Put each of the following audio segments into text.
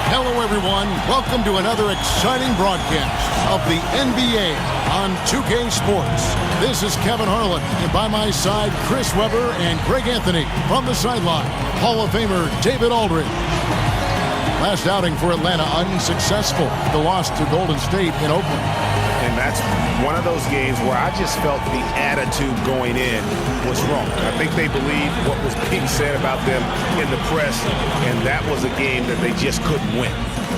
Hello, everyone. Welcome to another exciting broadcast of the NBA on 2K Sports. This is Kevin Harlan, and by my side, Chris Webber and Greg Anthony. From the sideline, Hall of Famer David Aldridge. Last outing for Atlanta unsuccessful. The loss to Golden State in Oakland. And that's one of those games where I just felt the attitude going in was wrong. I think they believed what was being said about them in the press, and that was a game that they just couldn't win.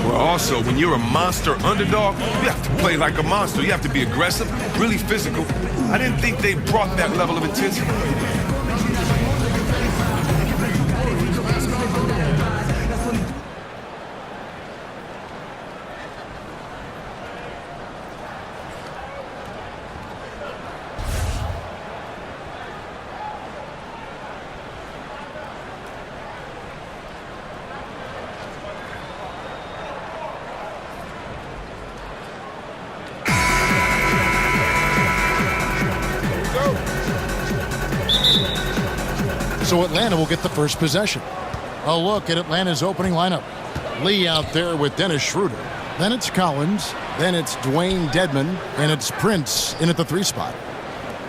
Well, also, when you're a monster underdog, you have to play like a monster. You have to be aggressive, really physical. I didn't think they brought that level of intensity. So Atlanta will get the first possession. A look at Atlanta's opening lineup. Lee out there with Dennis Schroeder. Then it's Collins. Then it's Dwayne Dedmon. And it's Prince in at the 3 spot.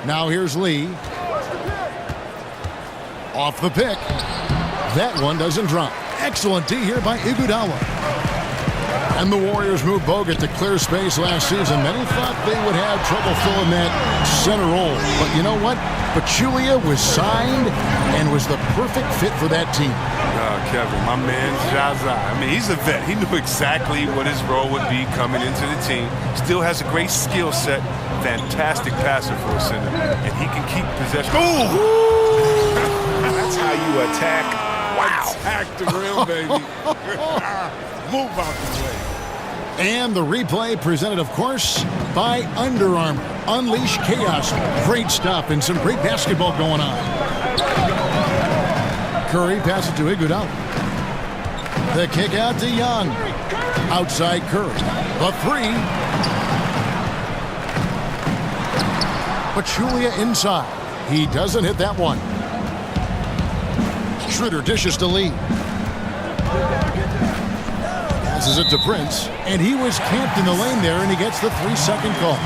Now here's Lee. Off the pick. That one doesn't drop. Excellent D here by Iguodala. And the Warriors moved Bogut to clear space last season. Many thought they would have trouble filling that center role. But you know what? Pachulia was signed and was the perfect fit for that team. Kevin, my man Zaza. I mean, he's a vet. He knew exactly what his role would be coming into the team. Still has a great skill set. Fantastic passer for a center. And he can keep possession. Ooh! That's how you attack. Wow. Attack the rim, baby. Move out the way. And the replay presented, of course, by Under Armour. Unleash chaos. Great stuff and some great basketball going on. Curry passes to Iguodala. The kick out to Young. Outside Curry. The 3. Pachulia inside. He doesn't hit that one. Schroeder dishes to Lee. Passes it to Prince, and he was camped in the lane there, and he gets the 3-second call.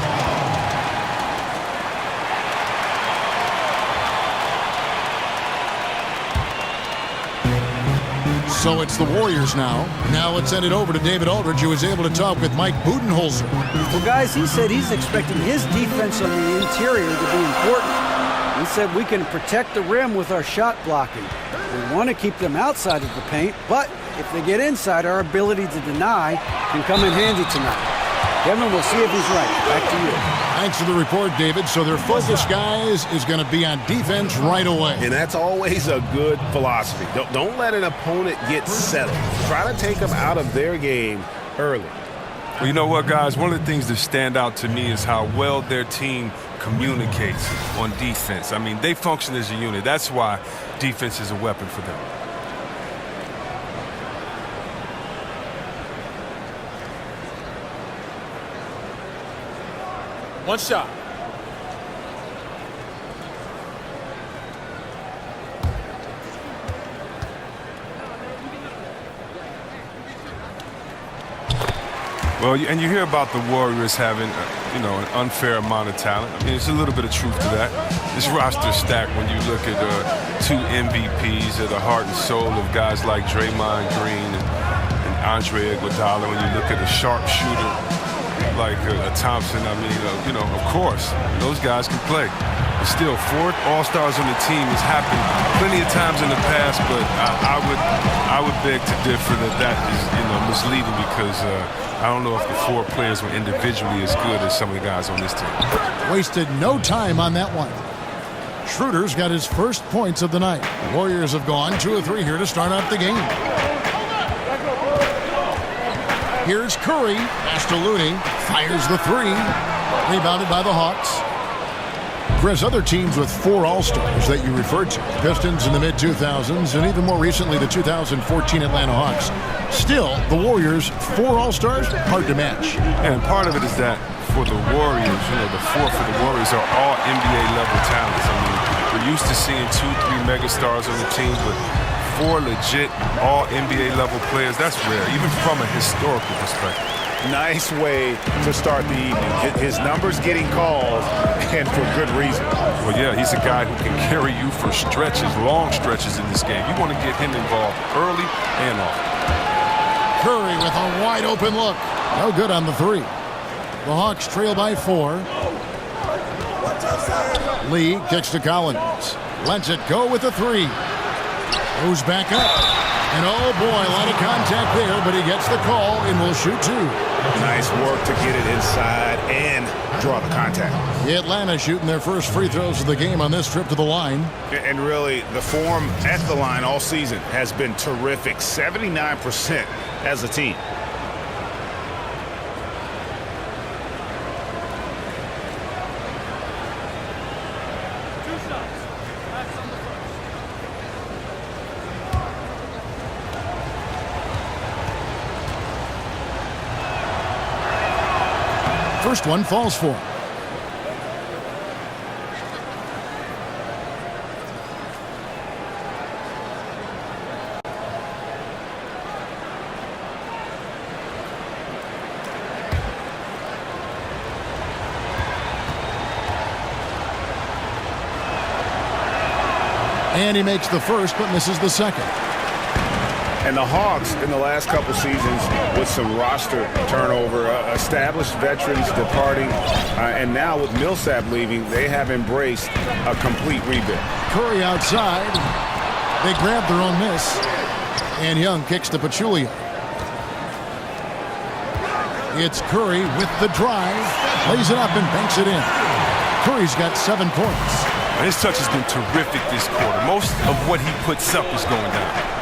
So it's the Warriors now. Now let's send it over to David Aldridge, who was able to talk with Mike Budenholzer. Well, guys, he said he's expecting his defense on the interior to be important. He said we can protect the rim with our shot blocking. We want to keep them outside of the paint, but if they get inside, our ability to deny can come in handy tonight. Kevin, we'll see if he's right. Back to you. Thanks for the report, David. So their focus, guys, is going to be on defense right away. And that's always a good philosophy. Don't let an opponent get settled. Try to take them out of their game early. Well, you know what, guys? One of the things that stand out to me is how well their team communicates on defense. I mean, they function as a unit. That's why defense is a weapon for them. One shot. Well, and you hear about the Warriors having, an unfair amount of talent. I mean, there's a little bit of truth to that. This roster stacked when you look at 2 MVPs of the heart and soul of guys like Draymond Green and Andre Iguodala. When you look at a sharpshooter like a Thompson, I mean, of course, those guys can play. But still, 4 All-Stars on the team has happened plenty of times in the past, but I would beg to differ that is, misleading because I don't know if the 4 players were individually as good as some of the guys on this team. Wasted no time on that one. Schroeder's got his first points of the night. The Warriors have gone 2 of 3 here to start out the game. Here's Curry. Pass to Looney. Fires the 3. Rebounded by the Hawks. Chris, other teams with 4 All-Stars that you referred to, Pistons in the mid-2000s, and even more recently the 2014 AtlantaHawks. Still, the Warriors, 4 All-Stars, hard to match. And part of it is that for the Warriors, the 4 for the Warriors are all NBA-level talents. I mean, we're used to seeing 2, 3 megastars on the team, but 4 legit all-NBA level players, that's rare, even from a historical perspective. Nice way to start the evening. His numbers getting called, and for good reason. Well, yeah, he's a guy who can carry you for stretches, long stretches in this game. You want to get him involved early and often. Curry with a wide open look. No good on the three. The Hawks trail by 4. Lee kicks to Collins. Lets it go with the 3. Goes back up. And oh boy, a lot of contact there, but he gets the call and will shoot 2. Nice work to get it inside and draw the contact. The Atlanta shooting their first free throws of the game on this trip to the line. And really, the form at the line all season has been terrific. 79% as a team. First one falls for him. And he makes the first, but misses the second. And the Hawks in the last couple seasons with some roster turnover, established veterans departing, and now with Millsap leaving, they have embraced a complete rebuild. Curry outside. They grab their own miss. And Young kicks to Pachulia. It's Curry with the drive. Lays it up and banks it in. Curry's got 7 points. His touch has been terrific this quarter. Most of what he puts up is going down.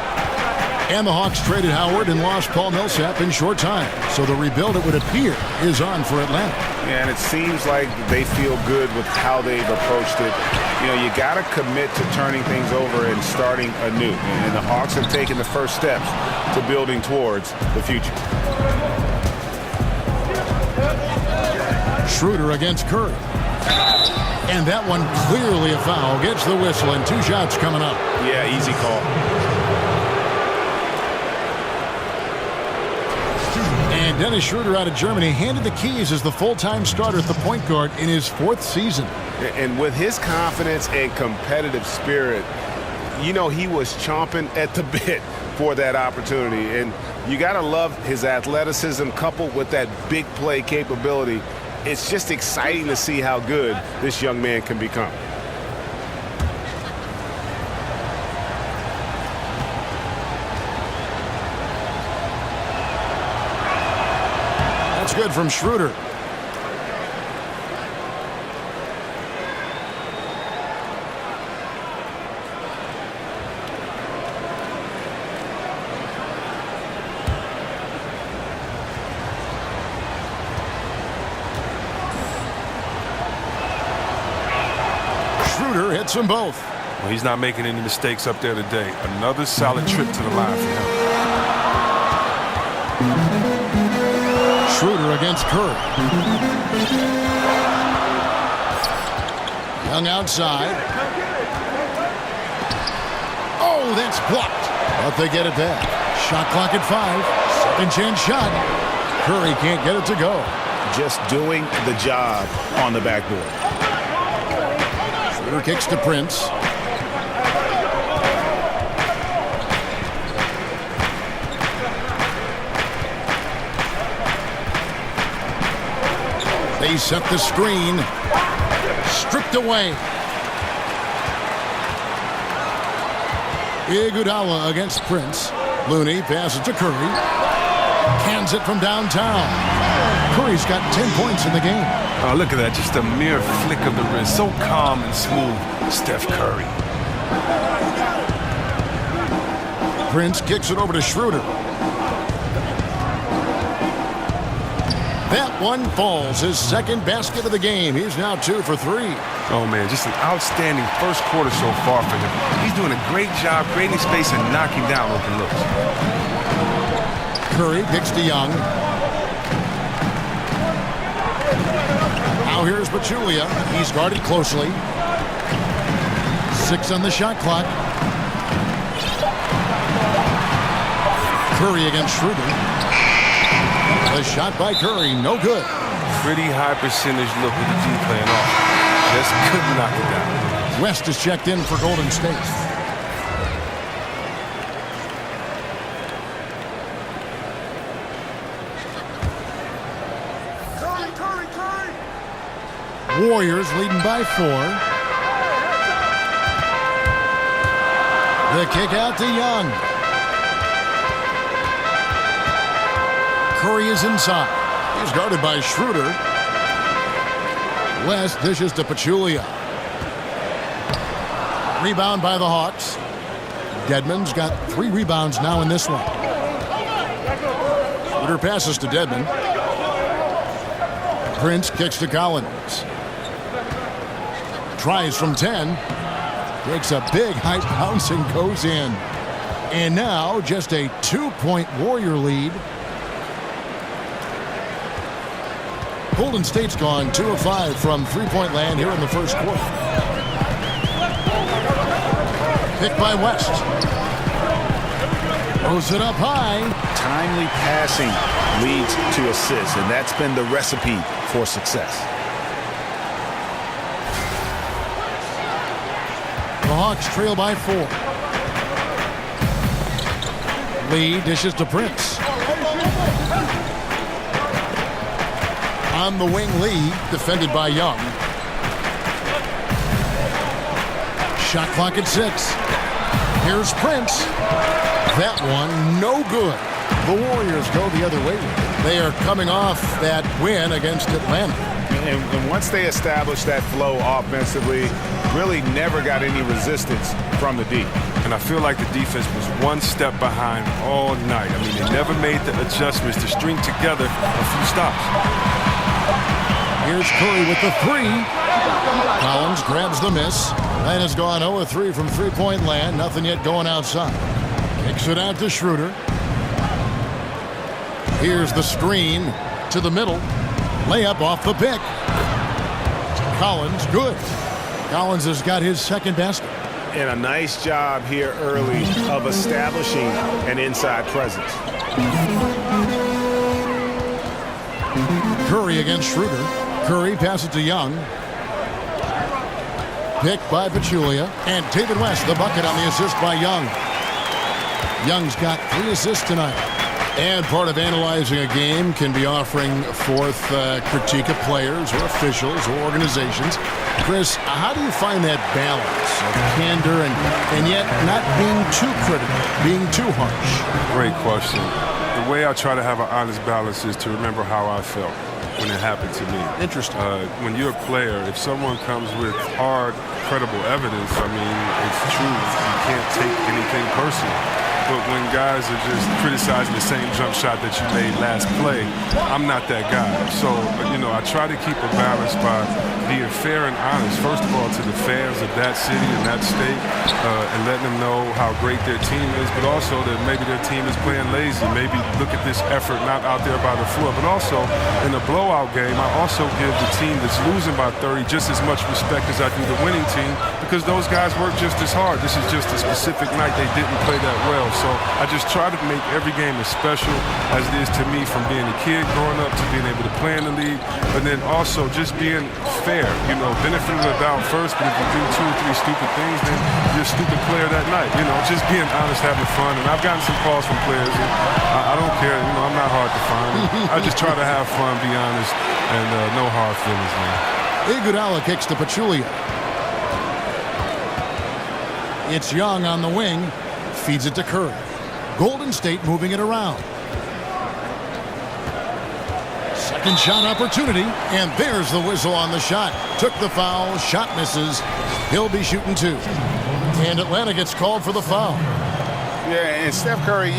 And the Hawks traded Howard and lost Paul Millsap in short time. So the rebuild, it would appear, is on for Atlanta. Yeah, and it seems like they feel good with how they've approached it. You know, you got to commit to turning things over and starting anew. And the Hawks have taken the first steps to building towards the future. Schroeder against Curry. And that one clearly a foul. Gets the whistle and 2 shots coming up. Yeah, easy call. And Dennis Schroeder out of Germany handed the keys as the full-time starter at the point guard in his 4th season. And with his confidence and competitive spirit, you know, he was chomping at the bit for that opportunity. And you got to love his athleticism coupled with that big play capability. It's just exciting to see how good this young man can become. That's good from Schroeder. Schroeder hits them both. Well, he's not making any mistakes up there today. Another solid trip to the line for him. Schroeder against Curry. Young outside. Oh, that's blocked. But they get it back. Shot clock at 5. Second chance shot. Curry can't get it to go. Just doing the job on the backboard. Schroeder kicks to Prince. They set the screen. Stripped away. Iguodala against Prince. Looney passes to Curry. Cans it from downtown. Curry's got 10 points in the game. Oh, look at that. Just a mere flick of the wrist. So calm and smooth, Steph Curry. Prince kicks it over to Schroeder. That one falls. His second basket of the game. He's now 2 for 3. Oh, man, just an outstanding first quarter so far for him. He's doing a great job creating space and knocking down open looks. Curry kicks to Young. Now here's Pachulia. He's guarded closely. 6 on the shot clock. Curry against Schroeder. The shot by Curry, no good. Pretty high percentage look with the D playing off. Just couldn't knock it down. West is checked in for Golden State. Warriors leading by 4. The kick out to Young. Curry is inside. He's guarded by Schroeder. West dishes to Pachulia. Rebound by the Hawks. Dedmon's got 3 rebounds now in this one. Schroeder passes to Dedmon. Prince kicks to Collins. Tries from 10. Takes a big high bounce and goes in. And now just a 2-point Warrior lead. Golden State's gone 2 of 5 from three-point land here in the first quarter. Picked by West. Throws it up high. Timely passing leads to assists, and that's been the recipe for success. The Hawks trail by 4. Lee dishes to Prince. On the wing, Lee, defended by Young. Shot clock at 6. Here's Prince. That one, no good. The Warriors go the other way. They are coming off that win against Atlanta. And once they established that flow offensively, really never got any resistance from the D. And I feel like the defense was one step behind all night. I mean, they never made the adjustments to string together a few stops. Here's Curry with the 3. Collins grabs the miss. That has gone 0 of 3 from three-point land. Nothing yet going outside. Kicks it out to Schroeder. Here's the screen to the middle. Layup off the pick. Collins, good. Collins has got his second basket. And a nice job here early of establishing an inside presence. Curry against Schroeder. Curry passes to Young. Picked by Pachulia. And David West, the bucket on the assist by Young. Young's got 3 assists tonight. And part of analyzing a game can be offering forth critique of players or officials or organizations. Chris, how do you find that balance of candor and yet not being too critical, being too harsh? Great question. The way I try to have an honest balance is to remember how I felt when it happened to me. Interesting. When you're a player, if someone comes with hard, credible evidence, I mean, it's true. You can't take anything personal. But when guys are just criticizing the same jump shot that you made last play, I'm not that guy. So, I try to keep a balance by being fair and honest, first of all, to the fans of that city and that state, and letting them know how great their team is, but also that maybe their team is playing lazy. Maybe look at this effort not out there by the floor. But also, in a blowout game, I also give the team that's losing by 30 just as much respect as I do the winning team, because those guys work just as hard. This is just a specific night they didn't play that well. So I just try to make every game as special as it is to me, from being a kid growing up to being able to play in the league, but then also just being fair, benefiting the doubt first, but if you do 2 or 3 stupid things, then you're a stupid player that night, just being honest, having fun. And I've gotten some calls from players, and I don't care, I'm not hard to find. I just try to have fun, be honest, and no hard feelings, man. Iguodala kicks to Pachulia. It's Young on the wing, feeds it to Curry. Golden State moving it around. Second shot opportunity, and there's the whistle on the shot. Took the foul, shot misses. He'll be shooting 2. And Atlanta gets called for the foul. Yeah, and Steph Curry,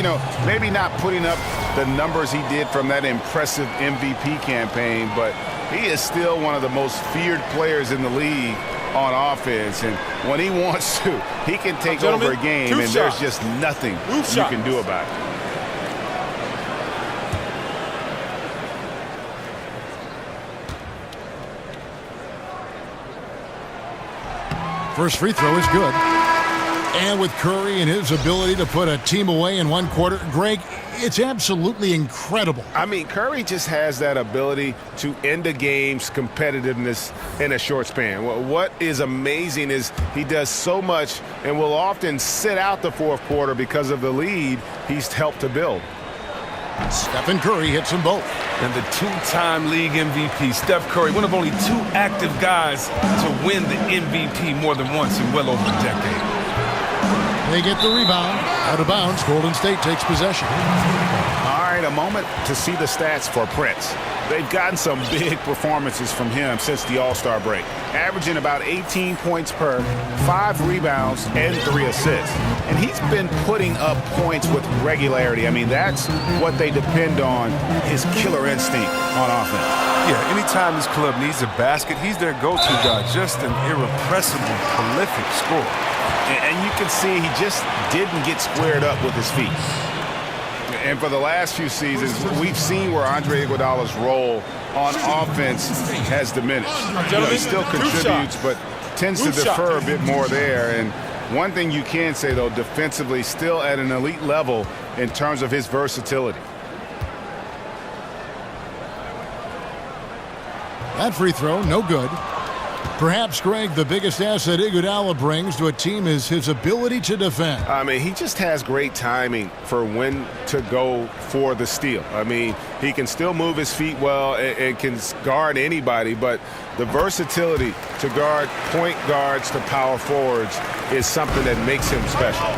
maybe not putting up the numbers he did from that impressive MVP campaign, but he is still one of the most feared players in the league on offense, and when he wants to, he can take over a game, and there's just nothing you can do about it. First free throw is good. And with Curry and his ability to put a team away in one quarter, Greg, it's absolutely incredible. I mean, Curry just has that ability to end a game's competitiveness in a short span. What is amazing is he does so much and will often sit out the fourth quarter because of the lead he's helped to build. Stephen Curry hits them both. And the two-time league MVP, Steph Curry, one of only two active guys to win the MVP more than once in well over a decade. They get the rebound. Out of bounds, Golden State takes possession. All right, a moment to see the stats for Prince. They've gotten some big performances from him since the All-Star break, averaging about 18 points per, 5 rebounds, and 3 assists. And he's been putting up points with regularity. I mean, that's what they depend on, his killer instinct on offense. Yeah, anytime this club needs a basket, he's their go-to guy. Just an irrepressible, prolific scorer. And you can see he just didn't get squared up with his feet. And for the last few seasons, we've seen where Andre Iguodala's role on offense has diminished. He still contributes, but tends to defer a bit more there. And one thing you can say, though, defensively still at an elite level in terms of his versatility. That free throw, no good. Perhaps, Greg, the biggest asset Iguodala brings to a team is his ability to defend. I mean, he just has great timing for when to go for the steal. I mean, he can still move his feet well and can guard anybody, but the versatility to guard point guards to power forwards is something that makes him special.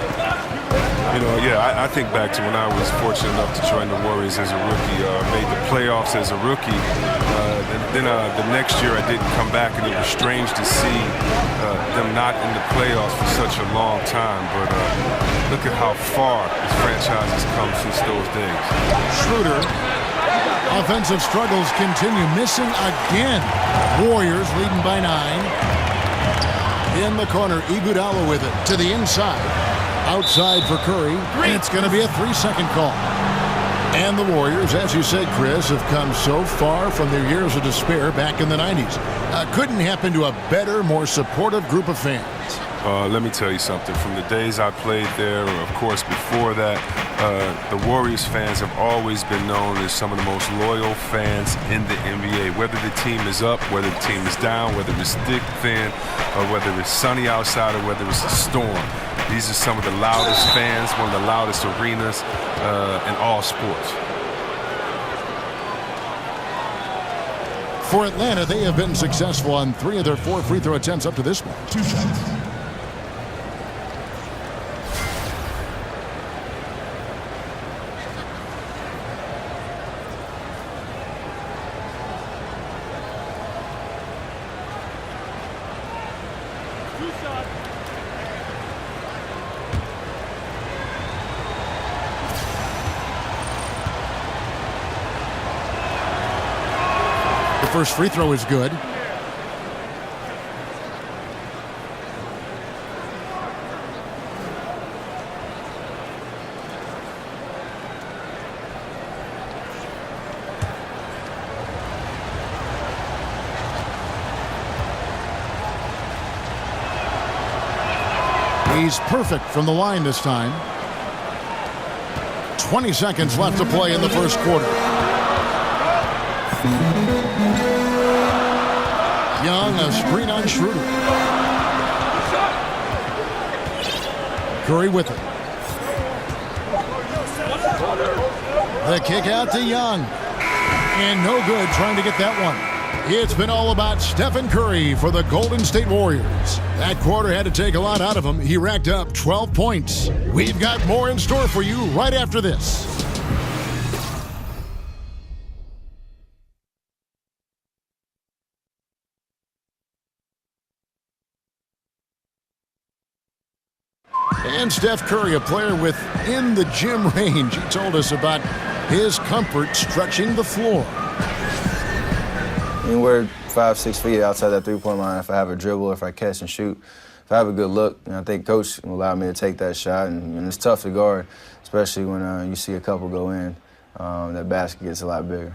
You know, yeah, I think back to when I was fortunate enough to join the Warriors as a rookie, made the playoffs as a rookie. Then the next year I didn't come back, and it was strange to see them not in the playoffs for such a long time. But look at how far this franchise has come since those days. Schroeder, offensive struggles continue, missing again. Warriors leading by 9. In the corner, Iguodala with it to the inside. Outside for Curry, and it's going to be a 3-second call. And the Warriors, as you said, Chris, have come so far from their years of despair back in the 90s. Couldn't happen to a better, more supportive group of fans. Let me tell you something. From the days I played there, or of course before that, the Warriors fans have always been known as some of the most loyal fans in the NBA. Whether the team is up, whether the team is down, whether it's thick, thin, or whether it's sunny outside, or whether it's a storm. These are some of the loudest fans, one of the loudest arenas in all sports. For Atlanta, they have been successful on 3 of their 4 free throw attempts up to this point. 2 shots. First free throw is good. He's perfect from the line this time. 20 seconds left to play in the first quarter. Young, a screen on Schroeder. Curry with it. The kick out to Young. And no good trying to get that one. It's been all about Stephen Curry for the Golden State Warriors. That quarter had to take a lot out of him. He racked up 12 points. We've got more in store for you right after this. And Steph Curry, a player within the gym range. He told us about his comfort stretching the floor. Anywhere 5-6 feet outside that three-point line, if I have a dribble, if I catch and shoot, if I have a good look, I think Coach will allow me to take that shot. And it's tough to guard, especially when you see a couple go in. That basket gets a lot bigger.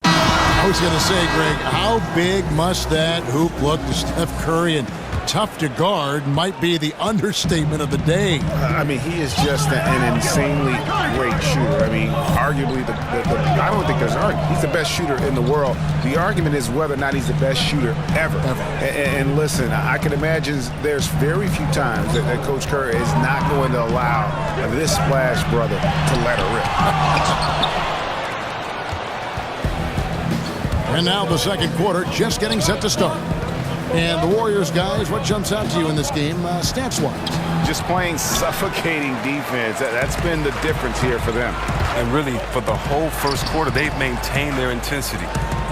I was going to say, Greg, how big must that hoop look to Steph Curry? And Tough to guard might be the understatement of the day. I mean, he is just an insanely great shooter. I mean, arguably, I don't think there's an argument. He's the best shooter in the world. The argument is whether or not he's the best shooter ever. And listen, I can imagine there's very few times that Coach Kerr is not going to allow this Splash brother to let her rip. And now the second quarter just getting set to start. And the Warriors, guys, what jumps out to you in this game stats-wise? Just playing suffocating defense. That's been the difference here for them. And really, for the whole first quarter, they've maintained their intensity.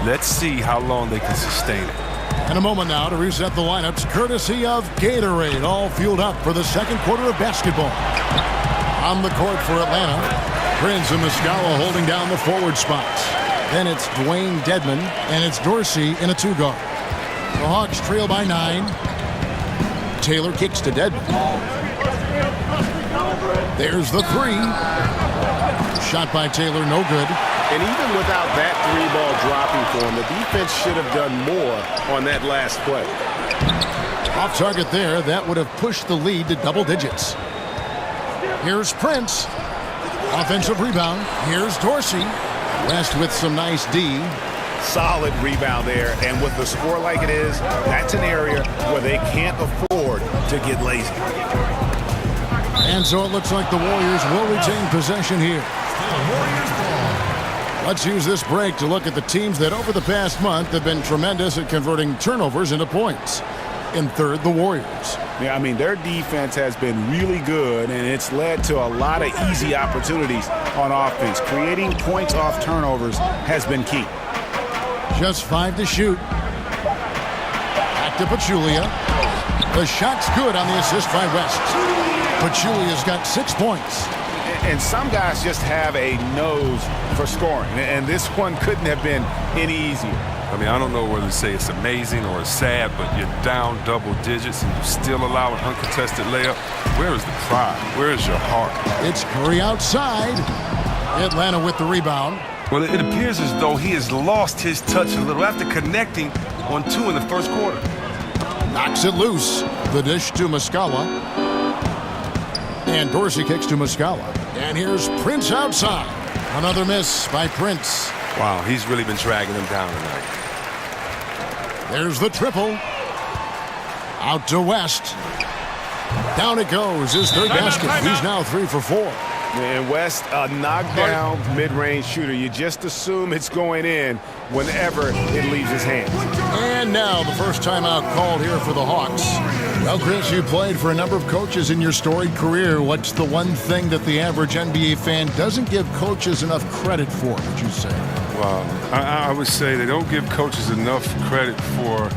Let's see how long they can sustain it. In a moment now to reset the lineups, courtesy of Gatorade, all fueled up for the second quarter of basketball. On the court for Atlanta, Prince and Muscala holding down the forward spots. Then it's Dwayne Dedmon, and it's Dorsey in a two-guard. The Hawks trail by 9. Taylor kicks to Dedmon. There's the three. Shot by Taylor, no good. And even without that three-ball dropping for him, the defense should have done more on that last play. Off target there, that would have pushed the lead to double digits. Here's Prince. Offensive rebound. Here's Dorsey. West with some nice D. Solid rebound there, and with the score like it is, that's an area where they can't afford to get lazy. And so it looks like the Warriors will retain possession here. Let's use this break to look at the teams that over the past month have been tremendous at converting turnovers into points. In third, the Warriors. Yeah, I mean, their defense has been really good, and it's led to a lot of easy opportunities on offense. Creating points off turnovers has been key. Just 5 to shoot. Back to Pachulia. The shot's good on the assist by West. Pachulia's got 6 points. And some guys just have a nose for scoring, and this one couldn't have been any easier. I mean, I don't know whether to say it's amazing or it's sad, but you're down double digits and you still allow an uncontested layup. Where is the pride? Where is your heart? It's Curry outside. Atlanta with the rebound. Well, it appears as though he has lost his touch a little after connecting on 2 in the first quarter. Knocks it loose. The dish to Muscala. And Dorsey kicks to Muscala. And here's Prince outside. Another miss by Prince. Wow, he's really been dragging them down tonight. There's the triple. Out to West. Down it goes. His third basket. He's now 3 for 4. And West, a knockdown mid-range shooter. You just assume it's going in whenever it leaves his hands. And now the first timeout called here for the Hawks. Well, Chris, you played for a number of coaches in your storied career. What's the one thing that the average NBA fan doesn't give coaches enough credit for, would you say? Well, I would say they don't give coaches enough credit for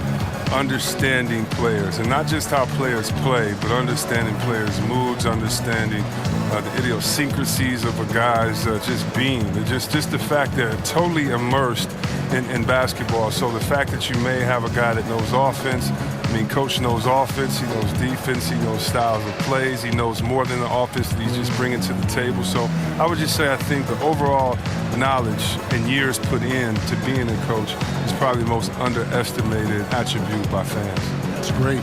understanding players, and not just how players play, but understanding players' moods, understanding the idiosyncrasies of a guy's just being. Just the fact that they're totally immersed in basketball. So the fact that you may have a guy that knows offense, I mean, coach knows offense, he knows defense, he knows styles of plays, he knows more than the offense that he's just bringing to the table. So I would just say I think the overall knowledge and years put in to being a coach is probably the most underestimated attribute by fans. That's great.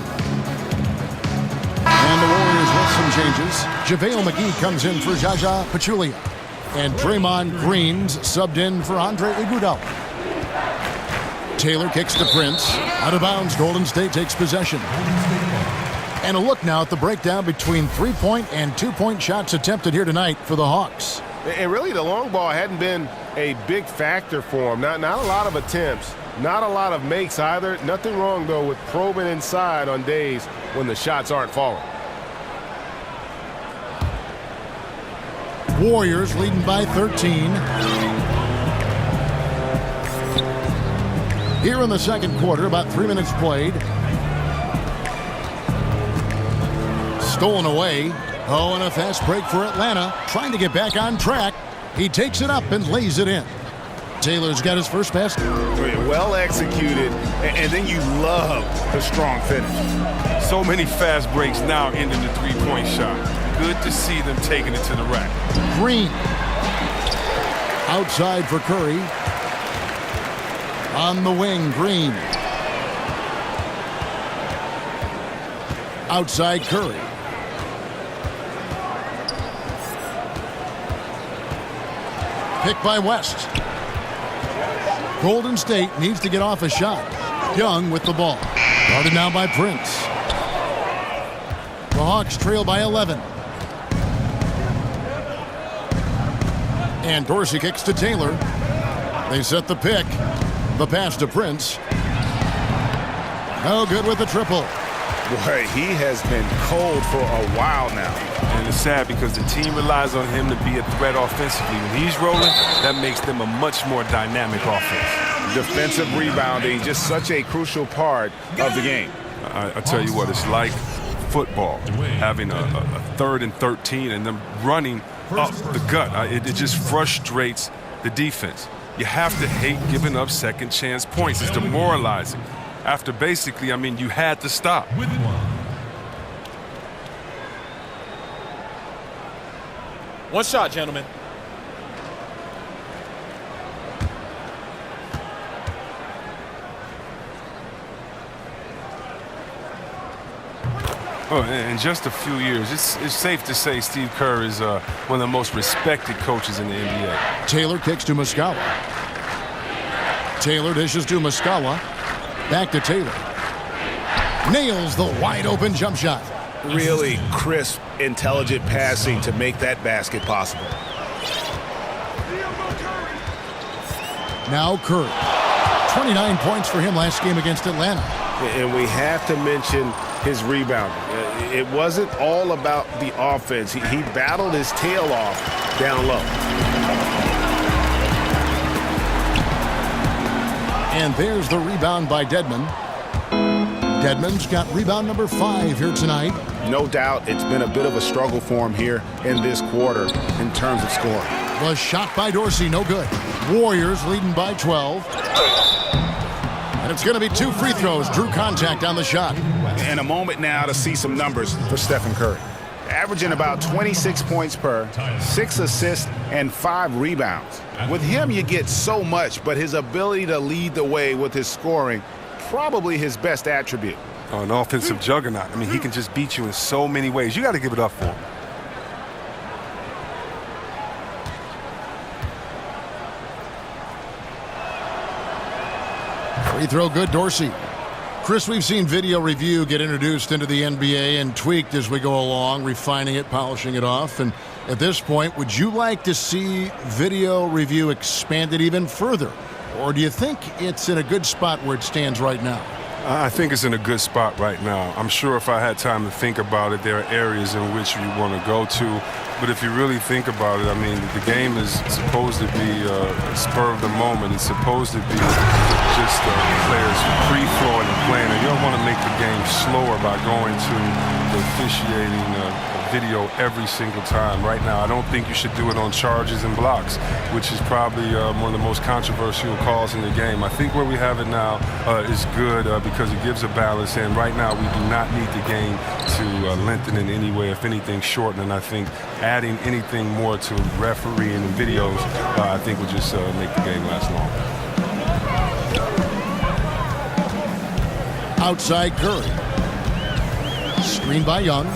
And the Warriors with some changes. JaVale McGee comes in for Jaja Pachulia. And Draymond Green's subbed in for Andre Iguodala. Taylor kicks to Prince. Out of bounds, Golden State takes possession. And a look now at the breakdown between 3-point and 2-point shots attempted here tonight for the Hawks. And really, the long ball hadn't been a big factor for him. Not a lot of attempts, not a lot of makes either. Nothing wrong, though, with probing inside on days when the shots aren't falling. Warriors leading by 13. Here in the second quarter, about 3 minutes played. Stolen away. Oh, and a fast break for Atlanta. Trying to get back on track. He takes it up and lays it in. Taylor's got his first basket. Well executed, and then you love the strong finish. So many fast breaks now ending the three-point shot. Good to see them taking it to the rack. Green. Outside for Curry. On the wing, Green. Outside Curry. Picked by West. Golden State needs to get off a shot. Young with the ball. Guarded now by Prince. The Hawks trail by 11. And Dorsey kicks to Taylor. They set the pick. The pass to Prince. No good with the triple. Boy, he has been cold for a while now. And it's sad because the team relies on him to be a threat offensively. When he's rolling, that makes them a much more dynamic offense. Defensive rebounding, just such a crucial part of the game. I tell you what, it's like football, having a 3rd and 13 and them running up the gut. It just frustrates the defense. You have to hate giving up second chance points. It's demoralizing. After basically, I mean, you had to stop. One shot, gentlemen. Oh, in just a few years, it's safe to say Steve Kerr is one of the most respected coaches in the NBA. Taylor kicks to Muscala. Taylor dishes to Muscala. Back to Taylor. Nails the wide-open jump shot. Really crisp, intelligent passing to make that basket possible. Now Curry. 29 points for him last game against Atlanta. And we have to mention his rebounding. It wasn't all about the offense. He battled his tail off down low. And there's the rebound by Dedmon. Dedmon's got rebound number 5 here tonight. No doubt it's been a bit of a struggle for him here in this quarter in terms of scoring. The shot by Dorsey, no good. Warriors leading by 12. And it's going to be 2 free throws. Drew contact on the shot. And a moment now to see some numbers for Stephen Curry. Averaging about 26 points per, 6 assists, and 5 rebounds. With him, you get so much, but his ability to lead the way with his scoring, probably his best attribute. An offensive juggernaut. I mean, he can just beat you in so many ways. You got to give it up for him. Free throw good, Dorsey. Chris, we've seen video review get introduced into the NBA and tweaked as we go along, refining it, polishing it off. And at this point, would you like to see video review expanded even further? Or do you think it's in a good spot where it stands right now? I think it's in a good spot right now. I'm sure if I had time to think about it, there are areas in which you want to go to. But if you really think about it, I mean, the game is supposed to be a spur of the moment. It's supposed to be just players free-flowing and playing. And you don't want to make the game slower by going to the officiating video every single time. Right now, I don't think you should do it on charges and blocks, which is probably one of the most controversial calls in the game. I think where we have it now is good because it gives a balance, and right now we do not need the game to lengthen in any way, if anything shorten, and I think adding anything more to refereeing and videos I think would just make the game last longer. Outside Curry. Screen by Young.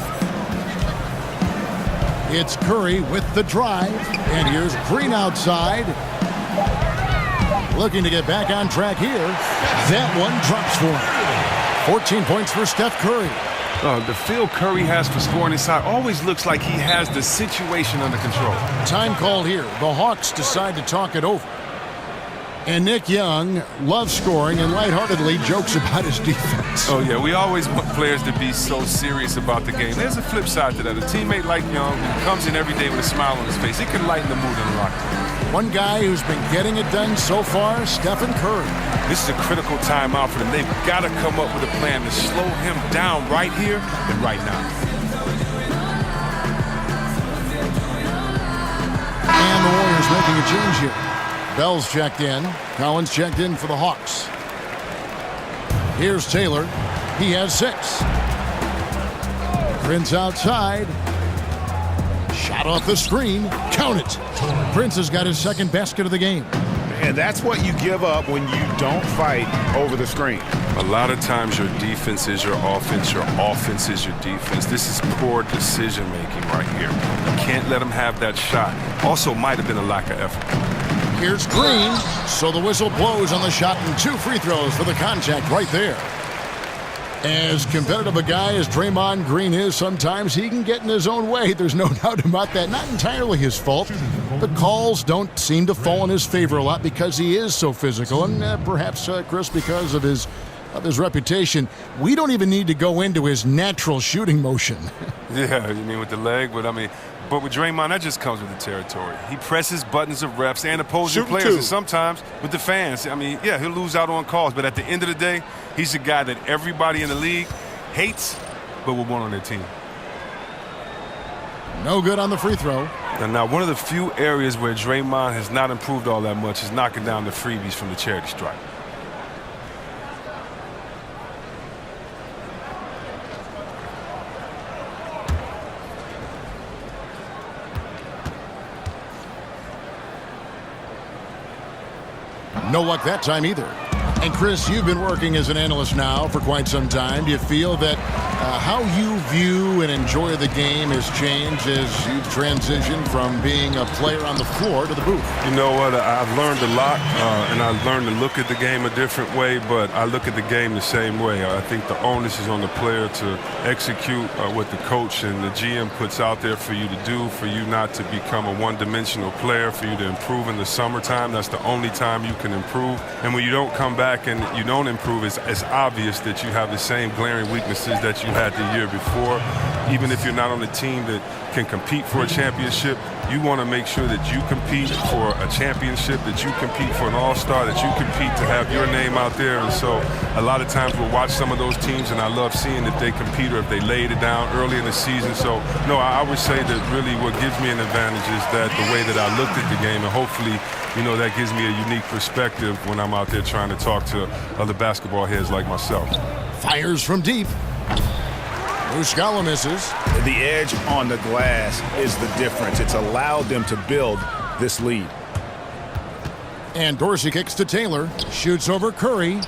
It's Curry with the drive. And here's Green outside. Looking to get back on track here. That one drops for him. 14 points for Steph Curry. The feel Curry has for scoring inside always looks like he has the situation under control. Time called here. The Hawks decide to talk it over. And Nick Young loves scoring and lightheartedly jokes about his defense. Oh, yeah, we always want players to be so serious about the game. There's a flip side to that. A teammate like Young comes in every day with a smile on his face. It can lighten the mood in the locker room. One guy who's been getting it done so far, Stephen Curry. This is a critical timeout for them. They've got to come up with a plan to slow him down right here and right now. And the Warriors making a change here. Bell's checked in. Collins checked in for the Hawks. Here's Taylor. He has 6. Prince outside. Shot off the screen. Count it. Prince has got his second basket of the game. And that's what you give up when you don't fight over the screen. A lot of times your defense is your offense is your defense. This is poor decision-making right here. You can't let them have that shot. Also might have been a lack of effort. Here's Green, so the whistle blows on the shot and 2 free throws for the contact right there. As competitive a guy as Draymond Green is, sometimes he can get in his own way. There's no doubt about that. Not entirely his fault, but calls don't seem to fall in his favor a lot because he is so physical, and perhaps, Chris, because of his reputation. We don't even need to go into his natural shooting motion. Yeah, you mean with the leg? But with Draymond, that just comes with the territory. He presses buttons of refs and opposing players, and sometimes with the fans. I mean, yeah, he'll lose out on calls, but at the end of the day, he's a guy that everybody in the league hates, but will want on their team. No good on the free throw. And now, one of the few areas where Draymond has not improved all that much is knocking down the freebies from the charity stripe. No luck that time either. And Chris, you've been working as an analyst now for quite some time. Do you feel that how you view and enjoy the game has changed as you've transitioned from being a player on the floor to the booth? You know what? I've learned a lot, and I've learned to look at the game a different way, but I look at the game the same way. I think the onus is on the player to execute what the coach and the GM puts out there for you to do, for you not to become a one-dimensional player, for you to improve in the summertime. That's the only time you can improve. And when you don't come back and you don't improve, it's obvious that you have the same glaring weaknesses that you had the year before. Even if you're not on a team that can compete for a championship, you want to make sure that you compete for a championship, that you compete for an all-star, that you compete to have your name out there. And so a lot of times we'll watch some of those teams, and I love seeing if they compete or if they laid it down early in the season. So, no, I would say that really what gives me an advantage is that the way that I looked at the game, and hopefully, you know, that gives me a unique perspective when I'm out there trying to talk to other basketball heads like myself. Fires from deep. Muscala misses. The edge on the glass is the difference. It's allowed them to build this lead. And Dorsey kicks to Taylor. Shoots over Curry.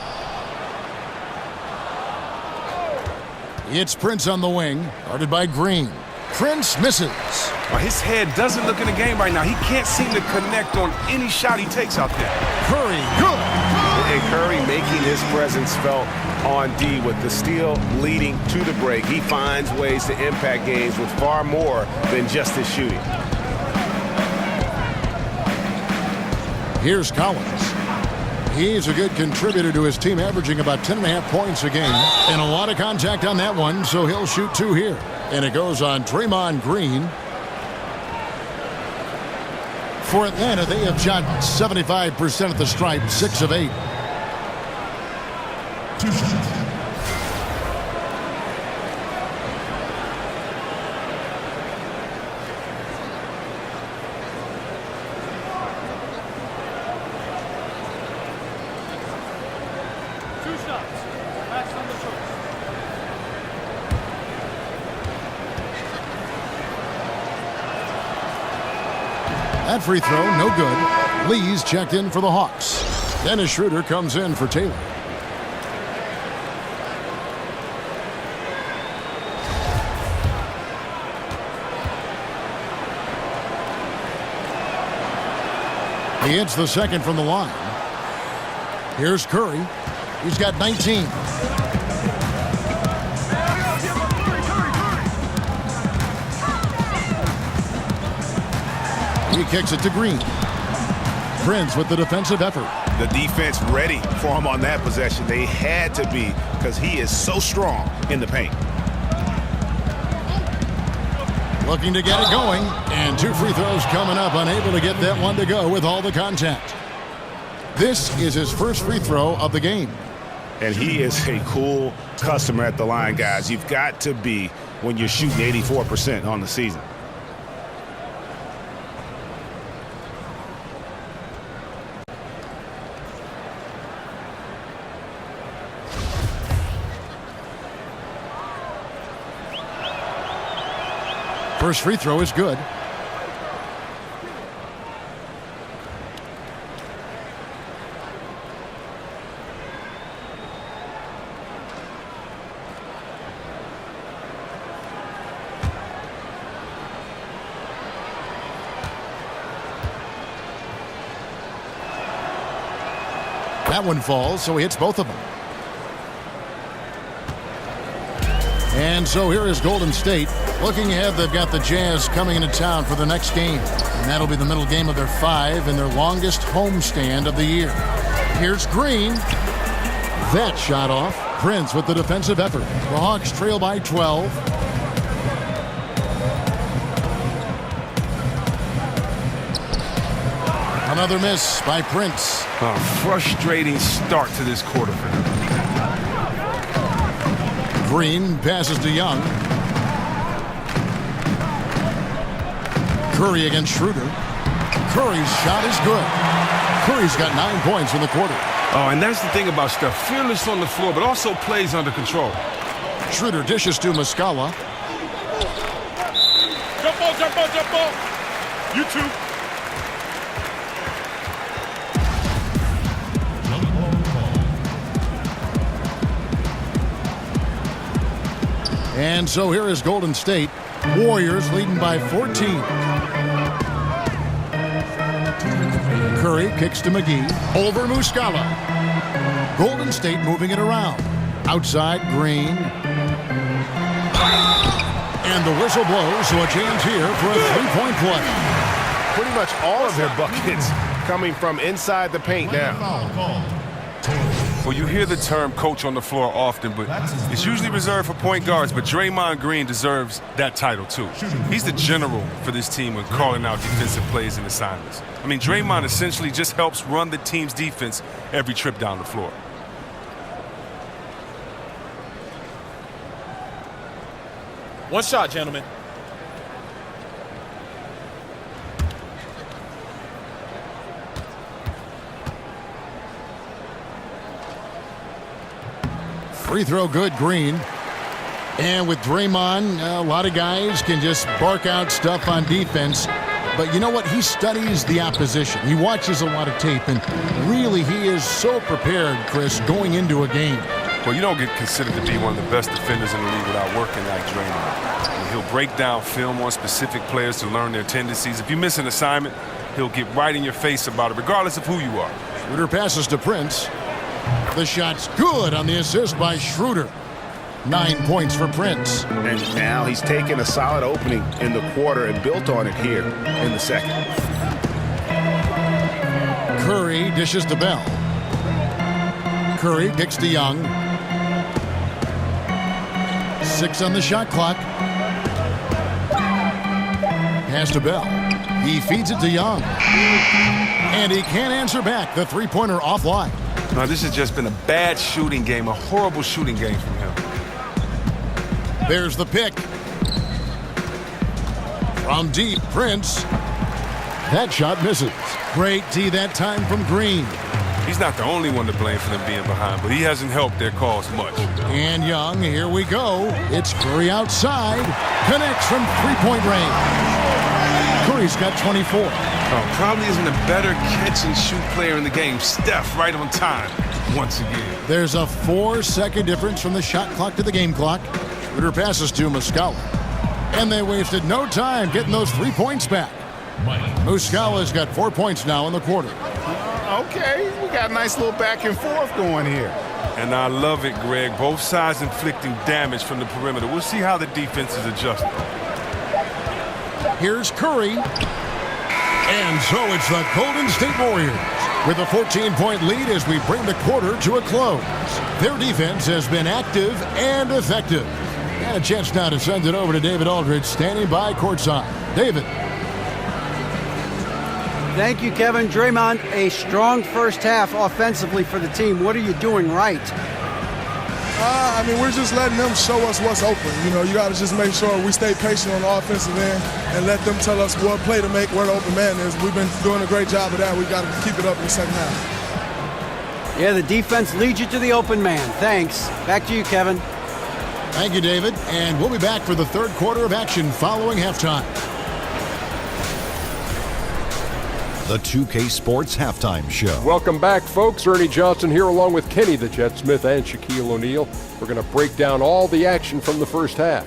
It's Prince on the wing. Guarded by Green. Prince misses. Well, his head doesn't look in the game right now. He can't seem to connect on any shot he takes out there. Curry, good. And Curry making his presence felt on D with the steal leading to the break. He finds ways to impact games with far more than just his shooting. Here's Collins. He's a good contributor to his team, averaging about 10.5 points a game. And a lot of contact on that one, so he'll shoot 2 here. And it goes on Draymond Green. For Atlanta, they have shot 75% at the stripe, 6 of 8. That free throw, no good. Lee's checked in for the Hawks. Dennis Schroeder comes in for Taylor. He hits the second from the line. Here's Curry. He's got 19. He kicks it to Green. Prince with the defensive effort. The defense ready for him on that possession. They had to be, because he is so strong in the paint. Looking to get it going, and 2 free throws coming up, unable to get that one to go with all the contact. This is his first free throw of the game. And he is a cool customer at the line, guys. You've got to be when you're shooting 84% on the season. First free throw is good. That one falls, so he hits both of them. And so here is Golden State. Looking ahead, they've got the Jazz coming into town for the next game. And that'll be the middle game of their 5 and their longest homestand of the year. Here's Green. That shot off. Prince with the defensive effort. The Hawks trail by 12. Another miss by Prince. A frustrating start to this quarter for him. Green passes to Young. Curry against Schroeder. Curry's shot is good. Curry's got 9 points in the quarter. Oh, and that's the thing about Steph. Fearless on the floor, but also plays under control. Schroeder dishes to Muscala. Jump ball, jump ball, jump ball. You two. And so here is Golden State. Warriors leading by 14. Curry kicks to McGee. Over Muscala. Golden State moving it around. Outside, Green. And the whistle blows, so a chance here for a three-point play. Pretty much all of their buckets coming from inside the paint now. Well, you hear the term coach on the floor often, but it's usually reserved for point guards. But Draymond Green deserves that title, too. He's the general for this team when calling out defensive plays and assignments. I mean, Draymond essentially just helps run the team's defense every trip down the floor. One shot, gentlemen. Free throw good, Green. And with Draymond, a lot of guys can just bark out stuff on defense. But you know what? He studies the opposition. He watches a lot of tape, and really he is so prepared, Chris, going into a game. Well, you don't get considered to be one of the best defenders in the league without working like Draymond. I mean, he'll break down film on specific players to learn their tendencies. If you miss an assignment, he'll get right in your face about it, regardless of who you are. Schroeder passes to Prince. The shot's good on the assist by Schroeder. 9 points for Prince. And now he's taken a solid opening in the quarter and built on it here in the second. Curry dishes to Bell. Curry kicks to Young. 6 on the shot clock. Pass to Bell. He feeds it to Young. And he can't answer back. The three-pointer offline. Now, this has just been a bad shooting game, a horrible shooting game from him. There's the pick. From deep, Prince. That shot misses. Great D that time from Green. He's not the only one to blame for them being behind, but he hasn't helped their cause much. And Young, here we go. It's Curry outside. Connects from three-point range. Curry's got 24. Oh, probably isn't a better catch-and-shoot player in the game. Steph right on time once again. There's a 4-second difference from the shot clock to the game clock. Schroeder passes to Muscala. And they wasted no time getting those 3 points back. Muscala's got 4 points now in the quarter. Okay, we got a nice little back and forth going here. And I love it, Greg. Both sides inflicting damage from the perimeter. We'll see how the defense is adjusting. Here's Curry. And so it's the Golden State Warriors with a 14-point lead as we bring the quarter to a close. Their defense has been active and effective. And a chance now to send it over to David Aldridge, standing by courtside. David. Thank you, Kevin. Draymond, a strong first half offensively for the team. What are you doing right? I mean, we're just letting them show us what's open. You know, you got to just make sure we stay patient on the offensive end and let them tell us what play to make, where the open man is. We've been doing a great job of that. We got to keep it up in the second half. Yeah, the defense leads you to the open man. Thanks. Back to you, Kevin. Thank you, David. And we'll be back for the third quarter of action following halftime. The 2K Sports Halftime Show. Welcome back, folks. Ernie Johnson here along with Kenny the Jet Smith and Shaquille O'Neal. We're going to break down all the action from the first half.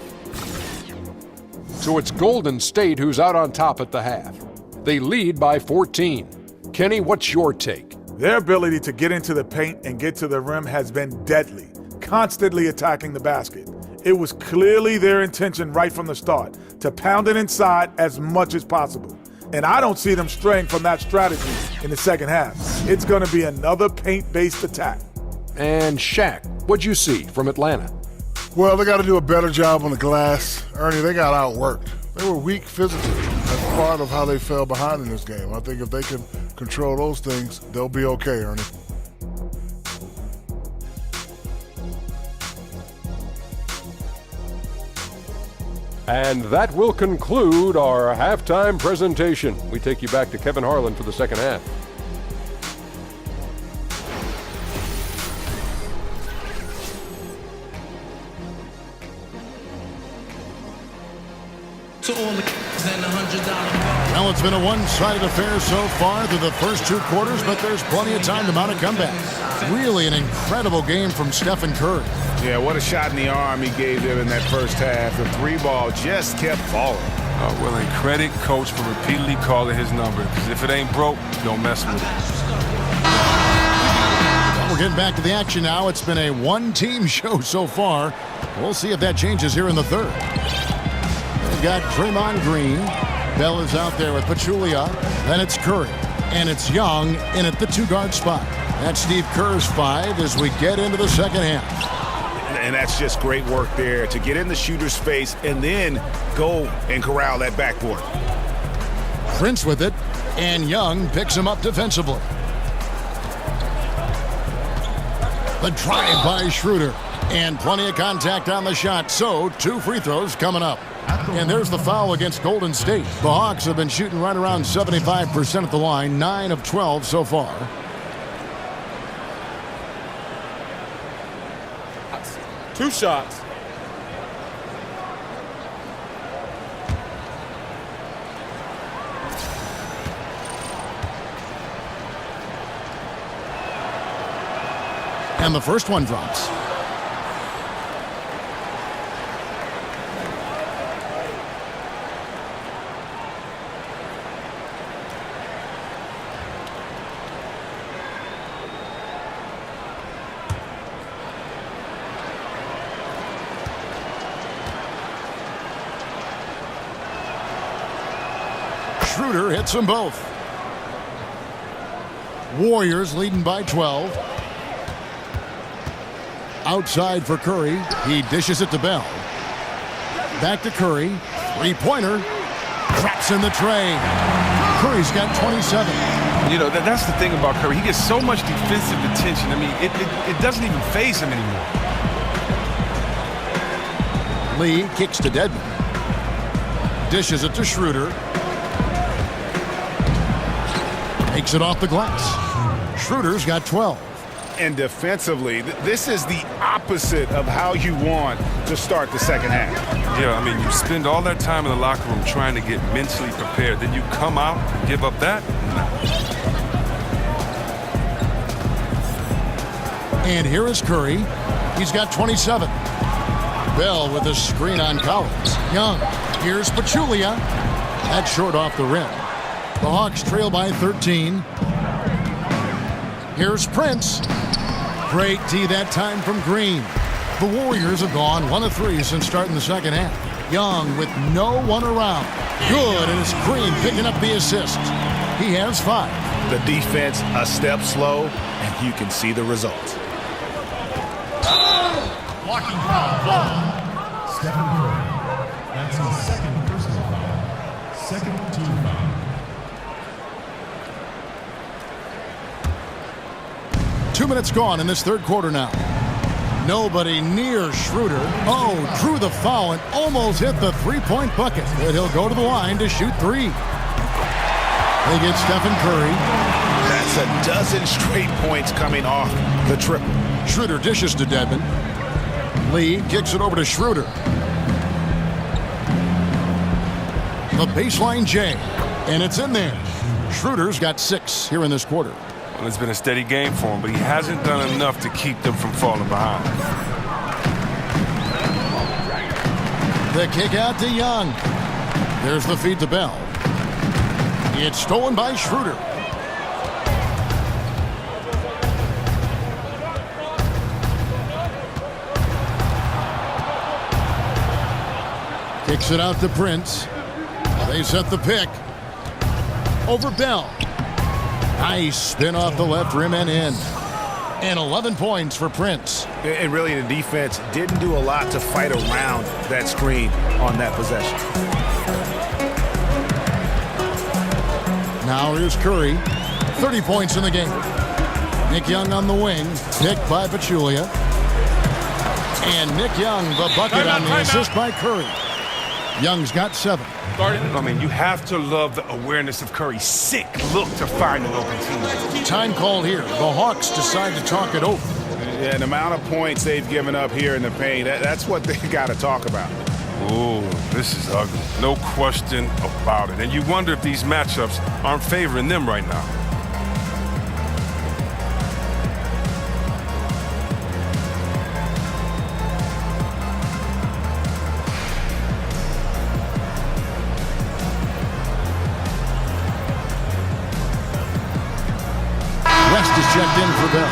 So it's Golden State who's out on top at the half. They lead by 14. Kenny, what's your take? Their ability to get into the paint and get to the rim has been deadly, constantly attacking the basket. It was clearly their intention right from the start to pound it inside as much as possible. And I don't see them straying from that strategy in the second half. It's going to be another paint-based attack. And Shaq, what'd you see from Atlanta? Well, they got to do a better job on the glass. Ernie, they got outworked. They were weak physically. That's part of how they fell behind in this game. I think if they can control those things, they'll be okay, Ernie. And that will conclude our halftime presentation. We take you back to Kevin Harlan for the second half. To all the and the $100 Well, it's been a one-sided affair so far through the first two quarters, but there's plenty of time to mount a comeback. Really an incredible game from Stephen Curry. Yeah, what a shot in the arm he gave them in that first half. The three ball just kept falling. Well, and credit coach for repeatedly calling his number, because if it ain't broke, don't mess with it. Well, we're getting back to the action now. It's been a one-team show so far. We'll see if that changes here in the third. They've got Draymond Green. Bell is out there with Pachulia. Then it's Curry. And it's Young in at the two-guard spot. That's Steve Kerr's 5 as we get into the second half. And that's just great work there to get in the shooter's face and then go and corral that backboard. Prince with it, and Young picks him up defensively. The drive by Schroeder, and plenty of contact on the shot, so 2 free throws coming up. And there's the foul against Golden State. The Hawks have been shooting right around 75% at the line, 9 of 12 so far. Two shots. And the first one drops. Schroeder hits them both. Warriors leading by 12. Outside for Curry. He dishes it to Bell. Back to Curry. Three-pointer. Drops in the tray. Curry's got 27. You know, that's the thing about Curry. He gets so much defensive attention. I mean, it doesn't even faze him anymore. Lee kicks to Dedmon. Dishes it to Schroeder. Takes it off the glass. Schroeder's got 12. And defensively, this is the opposite of how you want to start the second half. Yeah, I mean, you spend all that time in the locker room trying to get mentally prepared. Then you come out and give up that? And here is Curry. He's got 27. Bell with a screen on Collins. Young. Here's Pachulia. That's short off the rim. The Hawks trail by 13. Here's Prince. Great D that time from Green. The Warriors have gone 1 of 3 since starting the second half. Young with no one around. Good, and it's Green picking up the assist. He has 5. The defense a step slow, and you can see the result. Blocking foul. Stephen Curry. That's his second personal foul. Second team foul. Two minutes gone in this third quarter now. Nobody near Schroeder. Oh, drew the foul and almost hit the three-point bucket. But he'll go to the line to shoot 3. They get Stephen Curry. That's a dozen straight points coming off the triple. Schroeder dishes to Dedmon. Lee kicks it over to Schroeder. The baseline J, and it's in there. Schroeder's got 6 here in this quarter. Well, it's been a steady game for him, but he hasn't done enough to keep them from falling behind. The kick out to Young. There's the feed to Bell. It's stolen by Schroeder. Kicks it out to Prince. They set the pick. Over Bell. Nice spin off the left rim and in. And 11 points for Prince. And really, the defense didn't do a lot to fight around that screen on that possession. Now here's Curry. 30 points in the game. Nick Young on the wing. Picked by Pachulia. And Nick Young, the bucket on the assist by Curry. Young's got 7. I mean, you have to love the awareness of Curry. Sick look to find an open team. Time called here. The Hawks decide to talk it over. Yeah, the amount of points they've given up here in the paint, that's what they got to talk about. Ooh, this is ugly. No question about it. And you wonder if these matchups aren't favoring them right now. West is checked in for Bell.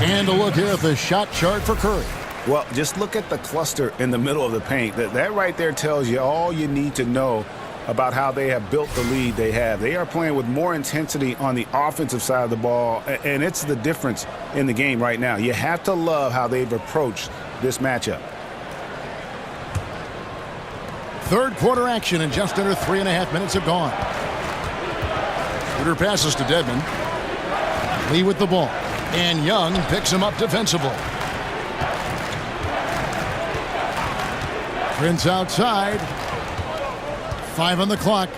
And a look here at the shot chart for Curry. Well, just look at the cluster in the middle of the paint. That right there tells you all you need to know about how they have built the lead they have. They are playing with more intensity on the offensive side of the ball, and it's the difference in the game right now. You have to love how they've approached this matchup. Third quarter action, and just under 3.5 minutes have gone. Shooter passes to Dedmon. Lee with the ball. And Young picks him up defensively. Prince outside. 5 on the clock.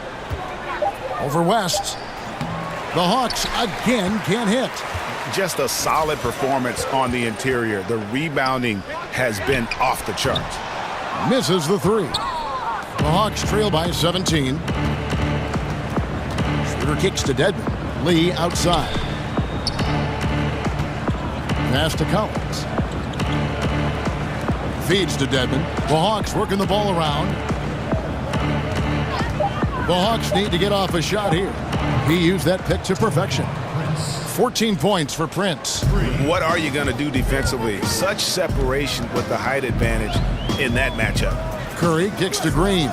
Over West. The Hawks again can't hit. Just a solid performance on the interior. The rebounding has been off the charts. Misses the 3. The Hawks trail by 17. Shooter kicks to Dedmon. Lee outside. Pass to Collins. Feeds to Dedmon. The Hawks working the ball around. The Hawks need to get off a shot here. He used that pick to perfection. 14 points for Prince. What are you going to do defensively? Such separation with the height advantage in that matchup. Curry kicks to Green.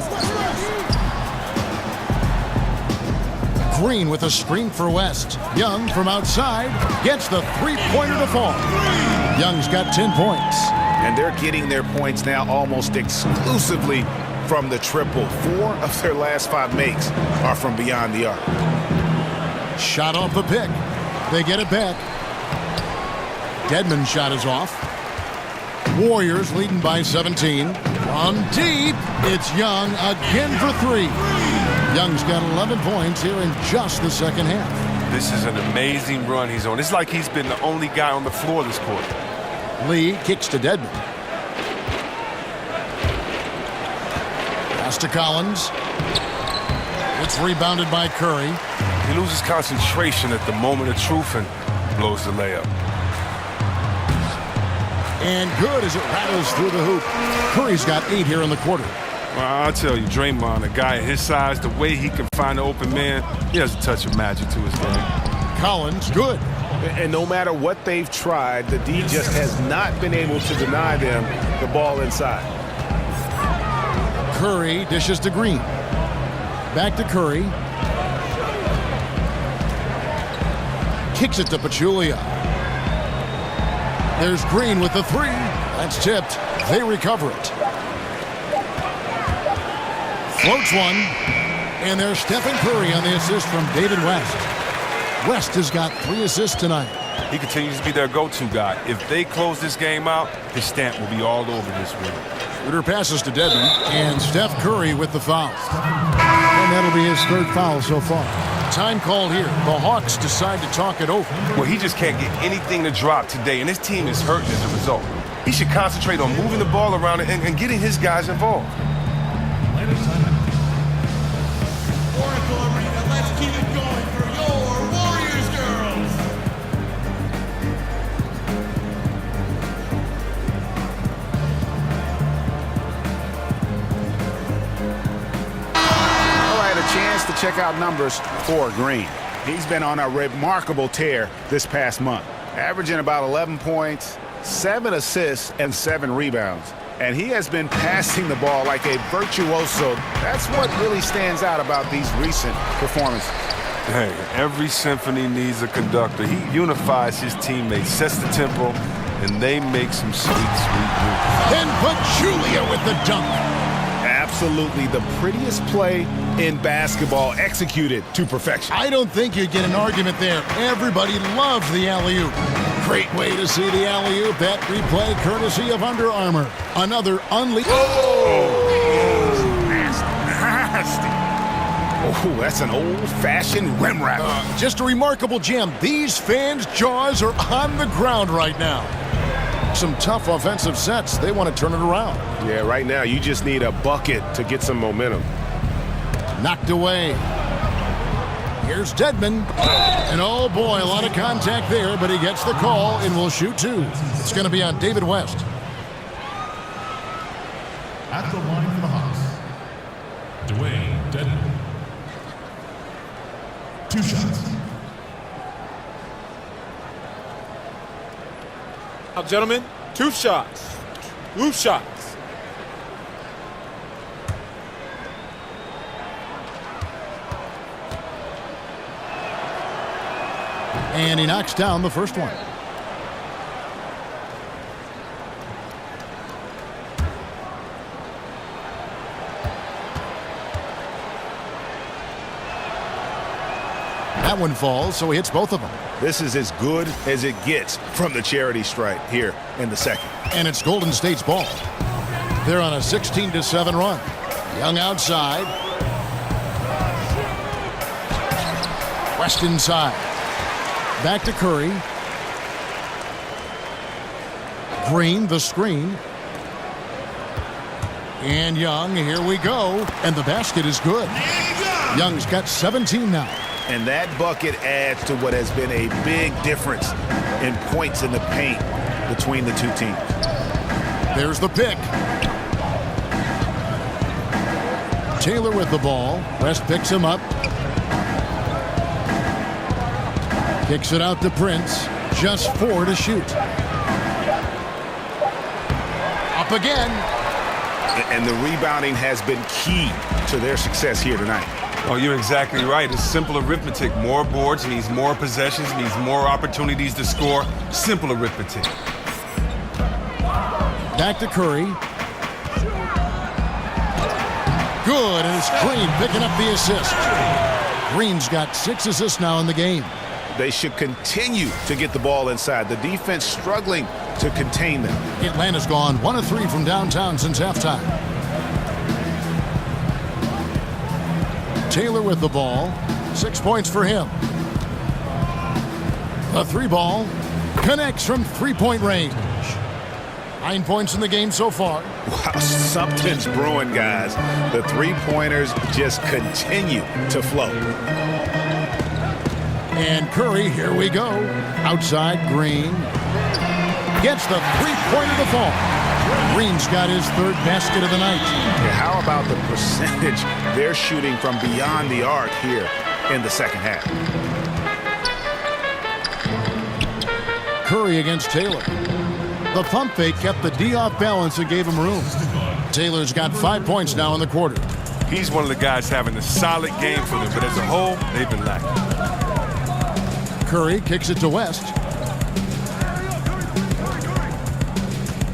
Green with a screen for West. Young from outside gets the three-pointer to fall. Young's got 10 points. And they're getting their points now almost exclusively from the triple. 4 of their last 5 makes are from beyond the arc. Shot off the pick. They get it back. Dedmon's shot is off. Warriors leading by 17. From deep, it's Young again for 3. Young's got 11 points here in just the second half. This is an amazing run he's on. It's like he's been the only guy on the floor this quarter. Lee kicks to Dedmon. Pass to Collins. It's rebounded by Curry. He loses concentration at the moment of truth and blows the layup. And good as it rattles through the hoop. Curry's got 8 here in the quarter. Well, I'll tell you, Draymond, a guy at his size, the way he can find an open man, he has a touch of magic to his game. Collins, good. And no matter what they've tried, the D just has not been able to deny them the ball inside. Curry dishes to Green. Back to Curry. Kicks it to Pachulia. There's Green with the 3. That's tipped. They recover it. Floats one. And there's Stephen Curry on the assist from David West. West has got 3 assists tonight. He continues to be their go-to guy. If they close this game out, his stamp will be all over this win. Shooter passes to Dedmon. And Steph Curry with the foul. And that'll be his 3rd foul so far. Time called here. The Hawks decide to talk it over. Well, he just can't get anything to drop today, and his team is hurting as a result. He should concentrate on moving the ball around and getting his guys involved. Oracle Arena, let's keep it going for your Warriors girls. All right, a chance to check out numbers for Green. He's been on a remarkable tear this past month, averaging about 11 points, 7 assists, and 7 rebounds. And he has been passing the ball like a virtuoso. That's what really stands out about these recent performances. Hey, every symphony needs a conductor. He unifies his teammates, sets the tempo, and they make some sweet, sweet moves. Then Pachulia with the dunk. Absolutely the prettiest play in basketball, executed to perfection. I don't think you'd get an argument there. Everybody loves the alley-oop. Great way to see the alley-oop. That replay courtesy of Under Armour. Another unleashed. Nasty. Oh, that's an old-fashioned rim wrap. Just a remarkable gem. These fans' jaws are on the ground right now. Some tough offensive sets. They want to turn it around. Yeah, right now you just need a bucket to get some momentum. Knocked away. Here's Dedmon. And oh boy, a lot of contact there, but he gets the call and will shoot two. It's going to be on David West. At the line for the Hawks, Dwayne Dedmon. 2 shots. Now, gentlemen, 2 shots. 2 shots. And he knocks down the first one. That one falls, so he hits both of them. This is as good as it gets from the charity stripe here in the second. And it's Golden State's ball. They're on a 16-7 run. Young outside. West inside. Back to Curry. Green, the screen. And Young, here we go. And the basket is good. Young's got 17 now. And that bucket adds to what has been a big difference in points in the paint between the two teams. There's the pick. Taylor with the ball. West picks him up. Kicks it out to Prince. Just 4 to shoot. Up again. And the rebounding has been key to their success here tonight. Oh, you're exactly right. It's simple arithmetic. More boards means more possessions, means more opportunities to score. Simple arithmetic. Back to Curry. Good, and it's Green picking up the assist. Green's got 6 assists now in the game. They should continue to get the ball inside. The defense struggling to contain them. Atlanta's gone 1 of 3 from downtown since halftime. Taylor with the ball. 6 points for him. The 3 ball connects from 3-point range. 9 points in the game so far. Wow, something's brewing, guys. The 3-pointers just continue to flow. And Curry, here we go. Outside, Green. Gets the 3-pointer to fall. Green's got his 3rd basket of the night. Yeah, how about the percentage they're shooting from beyond the arc here in the second half? Curry against Taylor. The pump fake kept the D off balance and gave him room. Taylor's got 5 points now in the quarter. He's one of the guys having a solid game for them, but as a whole, they've been lacking. Curry kicks it to West.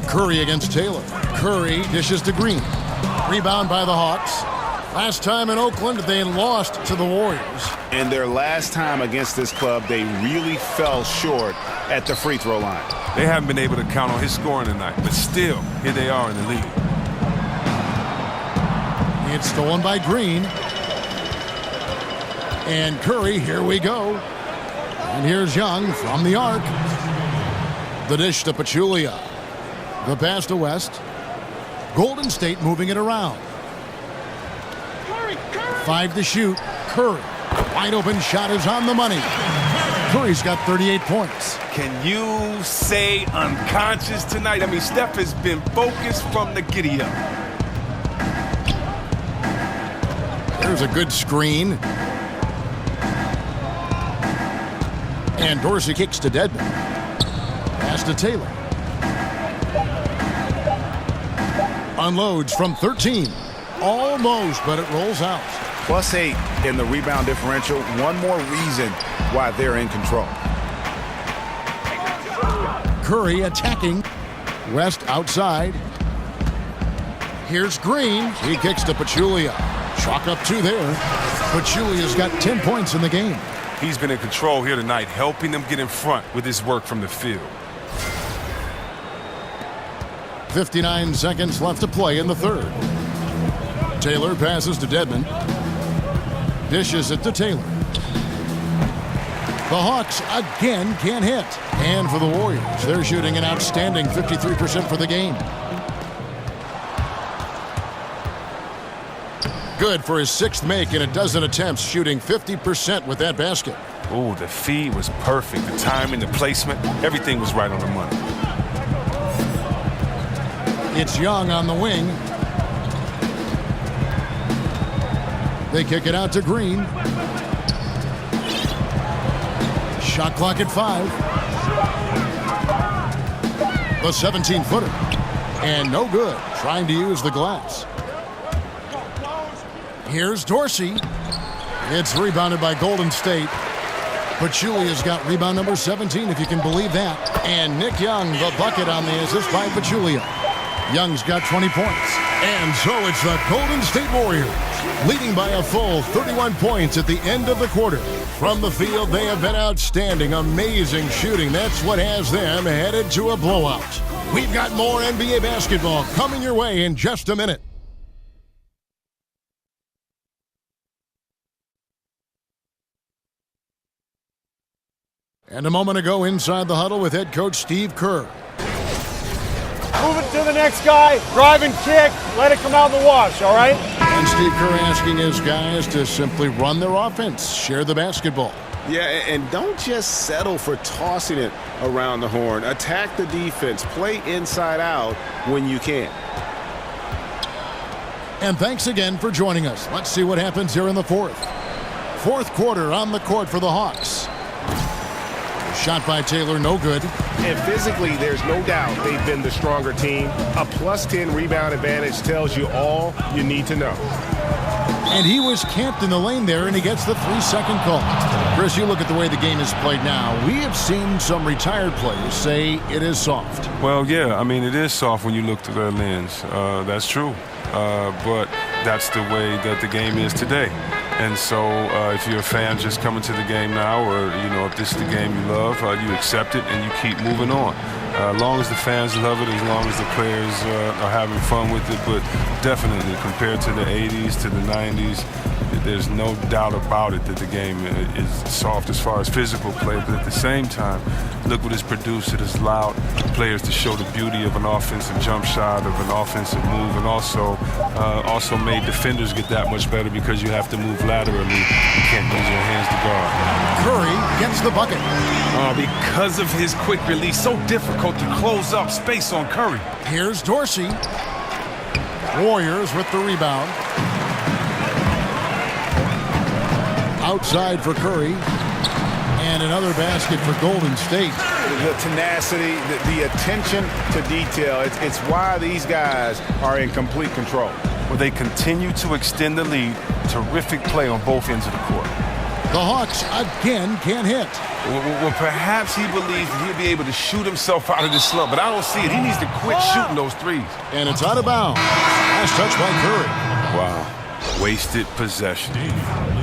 Curry against Taylor. Curry dishes to Green. Rebound by the Hawks. Last time in Oakland, they lost to the Warriors. And their last time against this club, they really fell short at the free throw line. They haven't been able to count on his scoring tonight, but still, here they are in the lead. It's stolen by Green. And Curry, here we go. And here's Young from the arc. The dish to Pachulia. The pass to West. Golden State moving it around. 5 to shoot. Curry. Wide open shot is on the money. Curry's got 38 points. Can you say unconscious tonight? I mean, Steph has been focused from the giddy-up. There's a good screen. And Dorsey kicks to Dedmon. Pass to Taylor. Unloads from 13. Almost, but it rolls out. +8 in the rebound differential. One more reason why they're in control. Curry attacking. West outside. Here's Green. He kicks to Pachulia. Chalk up 2 there. Pachulia's got 10 points in the game. He's been in control here tonight, helping them get in front with his work from the field. 59 seconds left to play in the third. Taylor passes to Dedmon. Dishes it to Taylor. The Hawks again can't hit. And for the Warriors, they're shooting an outstanding 53% for the game. Good for his 6th make in a dozen attempts, shooting 50% with that basket. Oh, the feed was perfect. The timing, the placement, everything was right on the money. It's Young on the wing. They kick it out to Green. Shot clock at 5. The 17-footer. And no good, trying to use the glass. Here's Dorsey. It's rebounded by Golden State. Pachulia's got rebound number 17, if you can believe that. And Nick Young, the bucket on the assist by Pachulia. Young's got 20 points. And so it's the Golden State Warriors, leading by a full 31 points at the end of the quarter. From the field, they have been outstanding, amazing shooting. That's what has them headed to a blowout. We've got more NBA basketball coming your way in just a minute. And a moment ago, inside the huddle with head coach Steve Kerr. Move it to the next guy. Drive and kick. Let it come out in the wash, all right? And Steve Kerr asking his guys to simply run their offense, share the basketball. Yeah, and don't just settle for tossing it around the horn. Attack the defense. Play inside out when you can. And thanks again for joining us. Let's see what happens here in the fourth. Fourth quarter on the court for the Hawks. Shot by Taylor, no good. And physically, there's no doubt they've been the stronger team. A +10 rebound advantage tells you all you need to know. And he was camped in the lane there, and he gets the 3-second call. Chris, you look at the way the game is played now. We have seen some retired players say it is soft. Well, yeah, I mean, it is soft when you look through their lens. That's true. But that's the way that the game is today. And so if you're a fan just coming to the game now, or, if this is the game you love, you accept it and you keep moving on. As long as the fans love it, as long as the players are having fun with it. But definitely, compared to the 80s, to the 90s, there's no doubt about it that the game is soft as far as physical play. But at the same time, look what it's produced. It has allowed players to show the beauty of an offensive jump shot, of an offensive move, and also made defenders get that much better because you have to move laterally. You can't use your hands to guard. Curry gets the bucket. Because of his quick release, so difficult to close up space on Curry. Here's Dorsey. Warriors with the rebound. Outside for Curry. And another basket for Golden State. The tenacity, the attention to detail, it's why these guys are in complete control. Well, they continue to extend the lead. Terrific play on both ends of the court. The Hawks again can't hit. Well, perhaps he believes that he'll be able to shoot himself out of this slump, but I don't see it. He needs to quit shooting those threes. And it's out of bounds. Last touch by Curry. Wow. Wasted possession.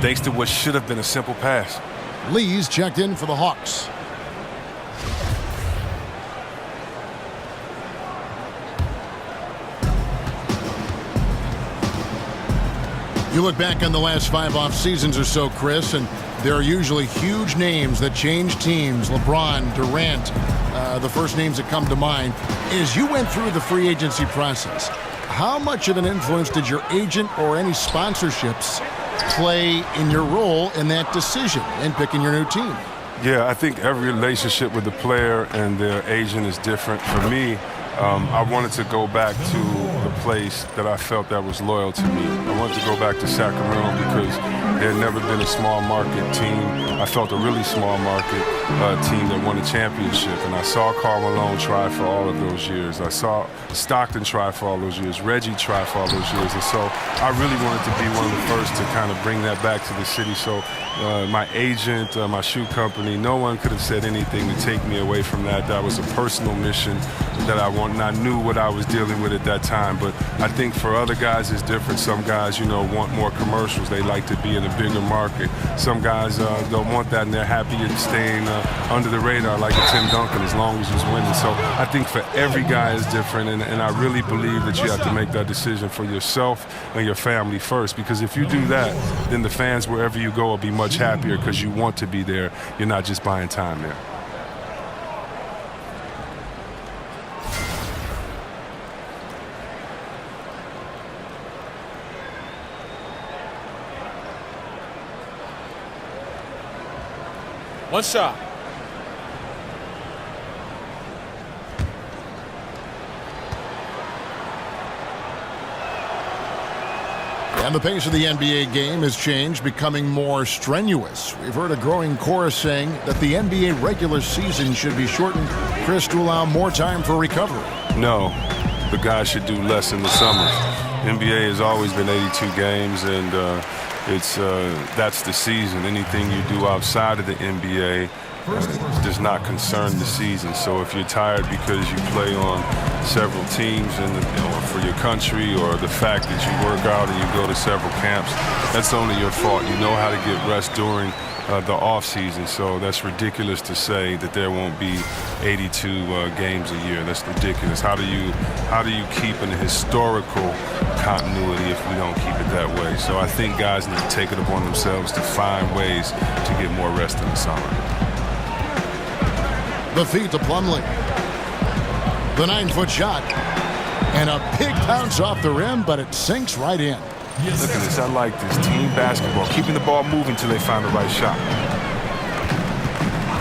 Thanks to what should have been a simple pass. Lee's checked in for the Hawks. You look back on the last 5 off seasons or so, Chris, and there are usually huge names that change teams. LeBron, Durant, the first names that come to mind. As you went through the free agency process, how much of an influence did your agent or any sponsorships play in your role in that decision in picking your new team? Yeah, I think every relationship with the player and their agent is different. For me, I wanted to go back to the place that I felt that was loyal to me. I wanted to go back to Sacramento because there had never been a small market team. I felt a really small market team that won a championship. And I saw Karl Malone try for all of those years. I saw Stockton try for all those years. Reggie try for all those years. And so I really wanted to be one of the first to kind of bring that back to the city. So my agent, my shoe company, no one could have said anything to take me away from that. That was a personal mission that I wanted, and I knew what I was dealing with at that time. But I think for other guys it's different. Some guys, want more commercials. They like to be in a bigger market. Some guys don't want that, and they're happy staying under the radar like a Tim Duncan as long as he's winning. So I think for every guy is different, and I really believe that you have to make that decision for yourself and your family first, because if you do that, then the fans wherever you go will be much happier because you want to be there. You're not just buying time there. One shot. And the pace of the NBA game has changed, becoming more strenuous. We've heard a growing chorus saying that the NBA regular season should be shortened, Chris, to allow more time for recovery. No, the guys should do less in the summers. NBA has always been 82 games, and that's the season. Anything you do outside of the NBA does not concern the season. So if you're tired because you play on several teams or for your country, or the fact that you work out and you go to several camps, that's only your fault. You know how to get rest during the off season. So that's ridiculous to say that there won't be 82 games a year. That's ridiculous. How do you keep an historical continuity if we don't keep it that way? So I think guys need to take it upon themselves to find ways to get more rest in the summer. The feed to Plumlee. The 9-foot shot. And a big bounce off the rim, but it sinks right in. Look at this. I like this. Team basketball. Keeping the ball moving until they find the right shot.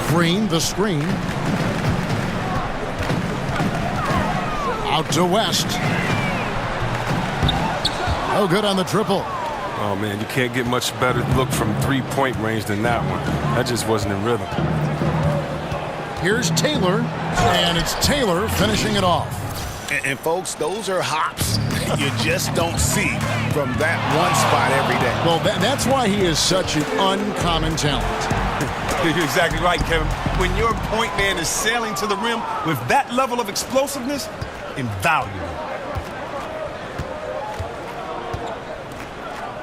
Green, the screen. Out to West. Oh, good on the triple. Oh, man, you can't get much better look from three-point range than that one. That just wasn't in rhythm. Here's Taylor, and it's Taylor finishing it off. And folks, those are hops you just don't see from that one spot every day. Well, that's why he is such an uncommon talent. You're exactly right, Kevin. When your point man is sailing to the rim with that level of explosiveness, invaluable.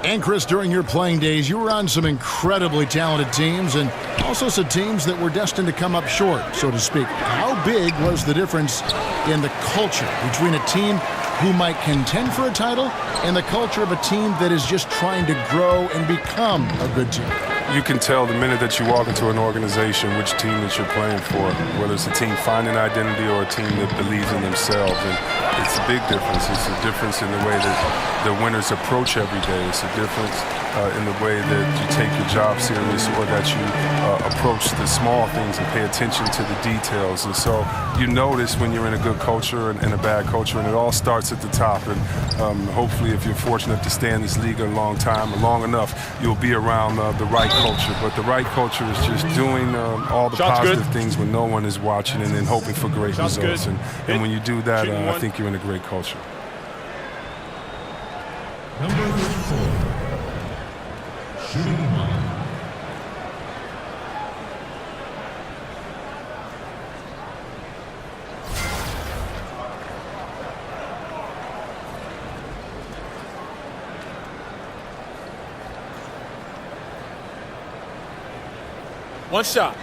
And Chris, during your playing days, you were on some incredibly talented teams and also some teams that were destined to come up short, so to speak. How big was the difference in the culture between a team who might contend for a title and the culture of a team that is just trying to grow and become a good team? You can tell the minute that you walk into an organization which team that you're playing for, whether it's a team finding identity or a team that believes in themselves. And it's a big difference. It's a difference in the way that the winners approach every day. It's a difference in the way that you take your job serious, or that you approach the small things and pay attention to the details. And so you notice when you're in a good culture and a bad culture, and it all starts at the top. And hopefully, if you're fortunate to stay in this league a long time, long enough, you'll be around the right culture. But the right culture is just doing all the positive things when no one is watching, and then hoping for great results. And when you do that, I think you're in a great culture. Number 4. Shooting 1. One shot.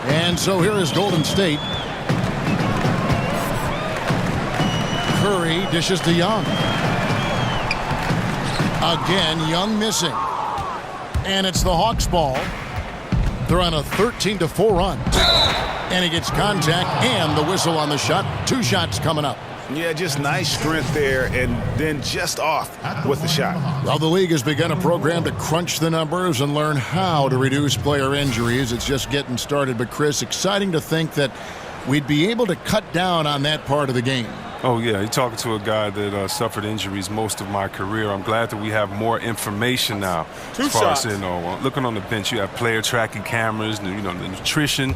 And so here is Golden State. Curry dishes to Young. Again, Young missing. And it's the Hawks ball. They're on a 13-4 run. And he gets contact and the whistle on the shot. 2 shots coming up. Yeah, just nice strength there, and then just off with the shot. Well, the league has begun a program to crunch the numbers and learn how to reduce player injuries. It's just getting started. But, Chris, exciting to think that we'd be able to cut down on that part of the game. Oh, yeah. You're talking to a guy that suffered injuries most of my career. I'm glad that we have more information now. Two as far shots. as, looking on the bench, you have player tracking cameras, the nutrition.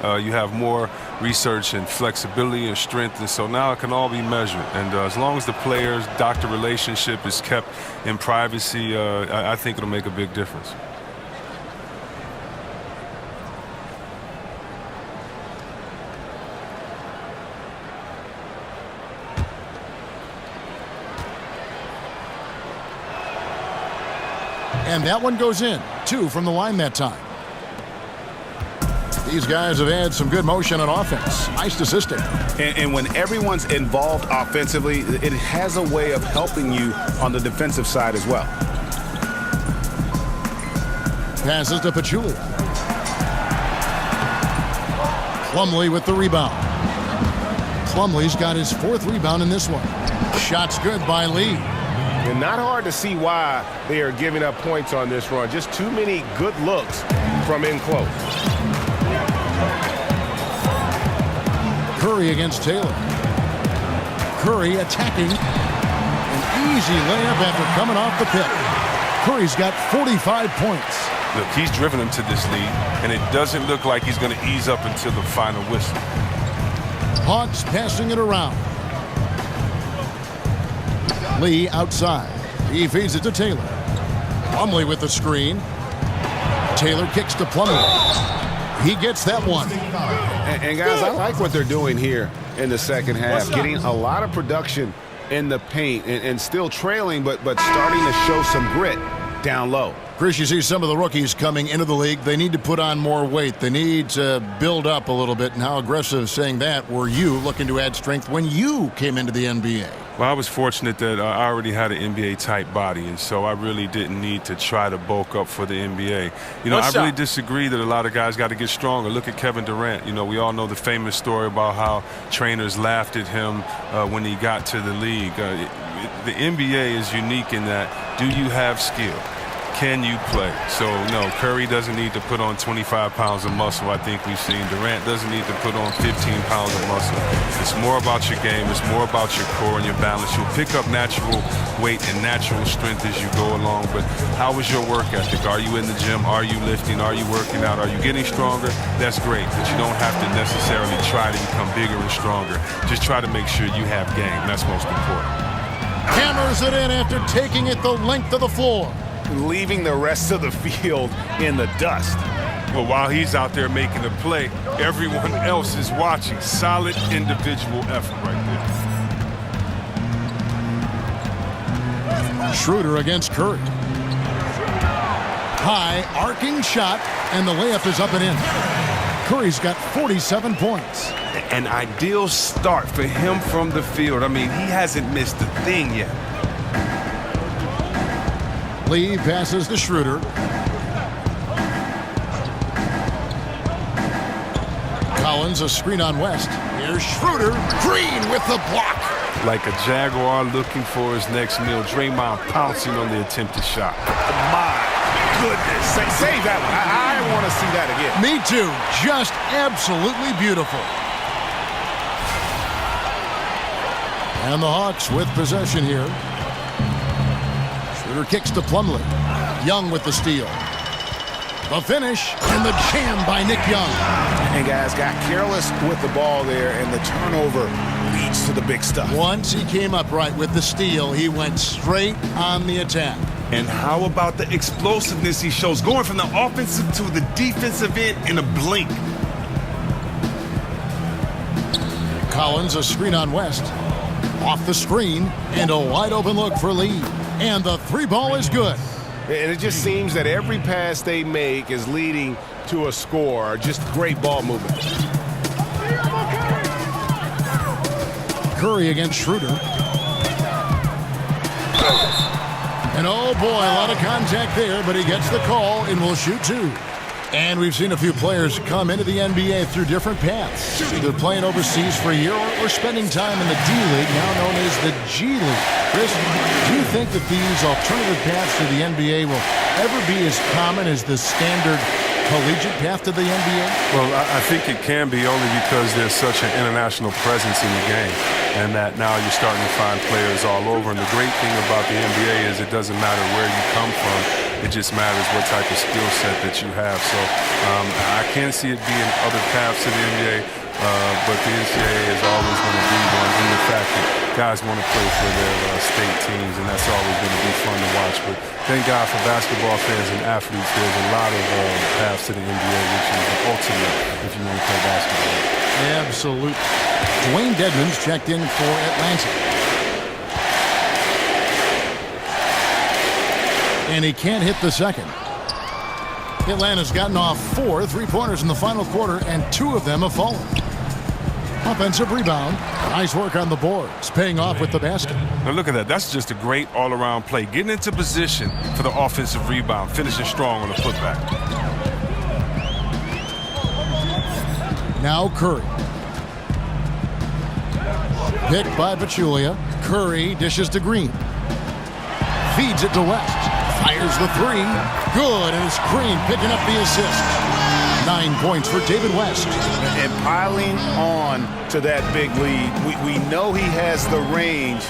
You have more research and flexibility and strength. And so now it can all be measured. And as long as the players-doctor relationship is kept in privacy, I think it'll make a big difference. And that one goes in. 2 from the line that time. These guys have had some good motion on offense. Nice assisting. And when everyone's involved offensively, it has a way of helping you on the defensive side as well. Passes to Pachulia. Plumlee with the rebound. Plumlee's got his 4th rebound in this one. Shot's good by Lee. And not hard to see why they are giving up points on this run. Just too many good looks from in close. Curry against Taylor. Curry attacking. An easy layup after coming off the pick. Curry's got 45 points. Look, he's driven him to this lead, and it doesn't look like he's going to ease up until the final whistle. Hawks passing it around. Lee outside. He feeds it to Taylor. Plumlee with the screen. Taylor kicks to Plumlee. He gets that one. And guys, I like what they're doing here in the second half. Getting a lot of production in the paint and still trailing, but starting to show some grit down low. Chris, you see some of the rookies coming into the league. They need to put on more weight. They need to build up a little bit. And how aggressive saying that were you looking to add strength when you came into the NBA? Well, I was fortunate that I already had an NBA-type body, and so I really didn't need to try to bulk up for the NBA. I really disagree that a lot of guys got to get stronger. Look at Kevin Durant. We all know the famous story about how trainers laughed at him when he got to the league. The NBA is unique in that, do you have skill? Can you play? So, no, Curry doesn't need to put on 25 pounds of muscle. I think we've seen Durant doesn't need to put on 15 pounds of muscle. It's more about your game. It's more about your core and your balance. You'll pick up natural weight and natural strength as you go along. But how is your work ethic? Are you in the gym? Are you lifting? Are you working out? Are you getting stronger? That's great, but you don't have to necessarily try to become bigger and stronger. Just try to make sure you have game. That's most important. Hammers it in after taking it the length of the floor. Leaving the rest of the field in the dust. Well, while he's out there making a play, everyone else is watching. Solid individual effort right there. Schroeder against Curry. High arcing shot, and the layup is up and in. Curry's got 47 points. An ideal start for him from the field. I mean, he hasn't missed a thing yet. Lee passes to Schroeder. Collins, a screen on West. Here's Schroeder. Green with the block. Like a Jaguar looking for his next meal. Draymond pouncing on the attempted shot. My goodness. Save that one. I want to see that again. Me too. Just absolutely beautiful. And the Hawks with possession here. Schroeder kicks to Plumlee. Young with the steal. The finish and the jam by Nick Young. And guys got careless with the ball there, and the turnover leads to the big stuff. Once he came upright with the steal, he went straight on the attack. And how about the explosiveness he shows, going from the offensive to the defensive end in a blink. Collins, a screen on West. Off the screen, and a wide open look for Lee. And the three ball is good. And it just seems that every pass they make is leading to a score. Just great ball movement. Curry against Schroeder. And oh boy, a lot of contact there, but he gets the call and will shoot two. And we've seen a few players come into the NBA through different paths, either playing overseas for a year or spending time in the D-League, now known as the G League. Chris, do you think that these alternative paths to the NBA will ever be as common as the standard collegiate path to the NBA? Well, I think it can be, only because there's such an international presence in the game, and that now you're starting to find players all over. And the great thing about the NBA is it doesn't matter where you come from. It just matters what type of skill set that you have. So I can see it being other paths to the NBA, but the NCAA is always going to be one in the fact that guys want to play for their state teams, and that's always going to be fun to watch. But thank God for basketball fans and athletes. There's a lot of paths to the NBA, which is the ultimate if you want to play basketball. Absolutely. Dwayne Dedmon's checked in for Atlanta. And he can't hit the second. Atlanta's gotten off 4 3-pointers in the final quarter, and 2 of them have fallen. Offensive rebound. Nice work on the boards, paying off with the basket. Now look at that. That's just a great all-around play. Getting into position for the offensive rebound, finishing strong on the putback. Now Curry. Picked by Pachulia. Curry dishes to Green. Feeds it to West. Fires the 3. Good, and it's Green picking up the assist. 9 points for David West. And piling on to that big lead, we know he has the range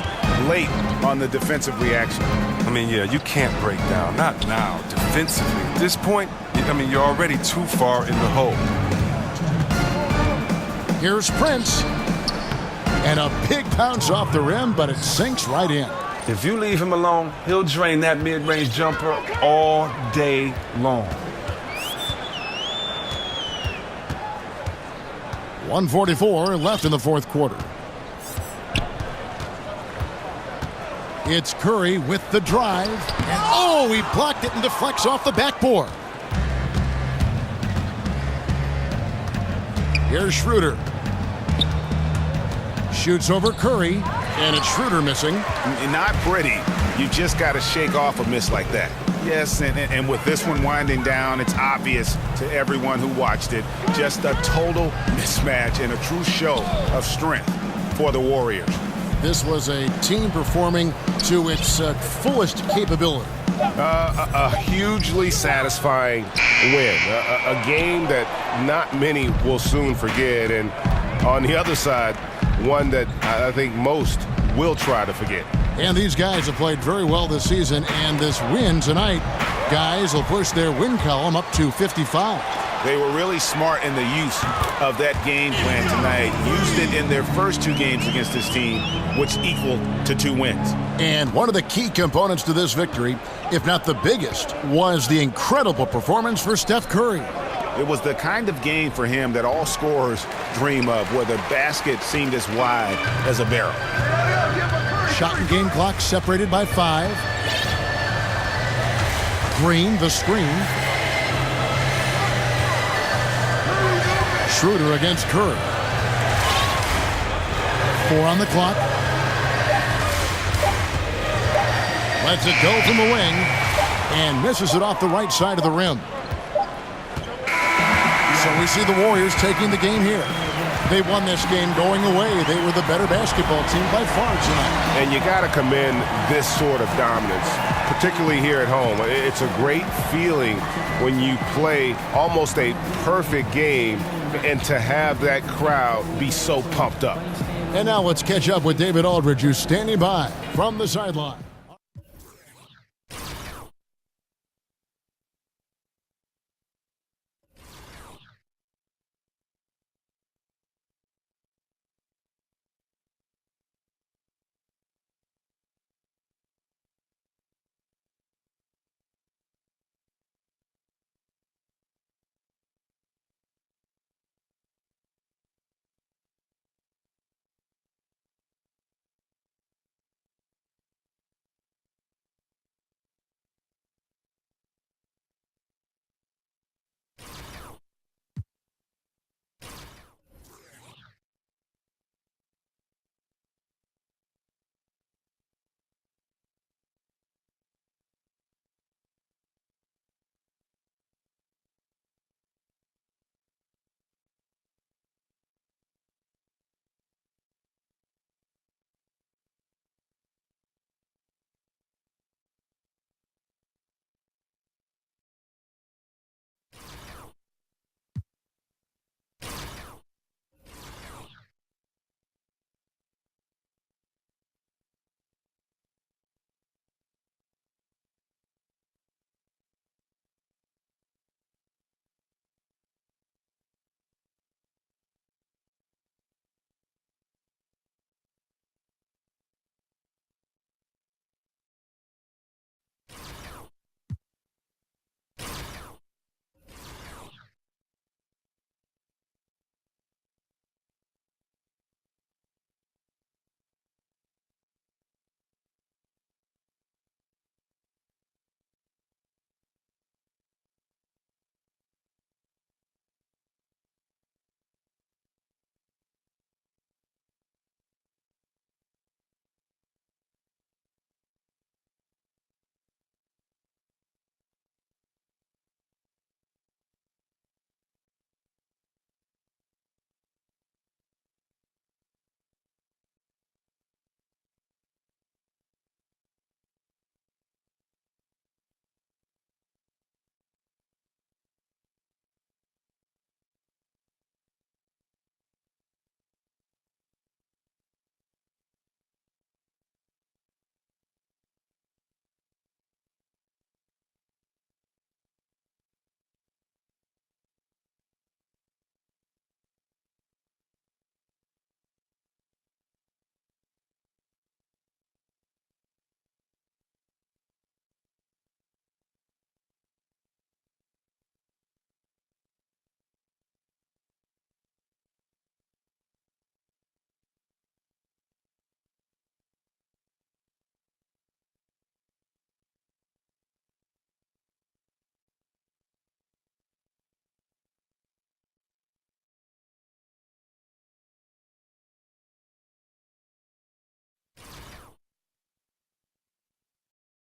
late on the defensive reaction. I mean, yeah, you can't break down. Not now. Defensively. At this point, I mean, you're already too far in the hole. Here's Prince. And a big bounce off the rim, but it sinks right in. If you leave him alone, he'll drain that mid-range jumper all day long. 1:44 left in the fourth quarter. It's Curry with the drive. And oh, he blocked it and deflects off the backboard. Here's Schroeder. Shoots over Curry, and it's Schroeder missing. Not pretty. You just got to shake off a miss like that. Yes, and with this one winding down, it's obvious to everyone who watched it. Just a total mismatch and a true show of strength for the Warriors. This was a team performing to its fullest capability. A hugely satisfying win. A game that not many will soon forget. And on the other side, one that I think most will try to forget. And these guys have played very well this season, and this win tonight, guys will push their win column up to 55. They were really smart in the use of that game plan tonight. Used it in their first 2 games against this team, which equaled to 2 wins. And one of the key components to this victory, if not the biggest, was the incredible performance for Steph Curry. It was the kind of game for him that all scorers dream of, where the basket seemed as wide as a barrel. Shot and game clock separated by 5. Green, the screen. Schroeder against Curry. 4 on the clock. Lets it go from the wing and misses it off the right side of the rim. So we see the Warriors taking the game here. They won this game going away. They were the better basketball team by far tonight. And you got to commend this sort of dominance, particularly here at home. It's a great feeling when you play almost a perfect game and to have that crowd be so pumped up. And now let's catch up with David Aldridge, who's standing by from the sideline.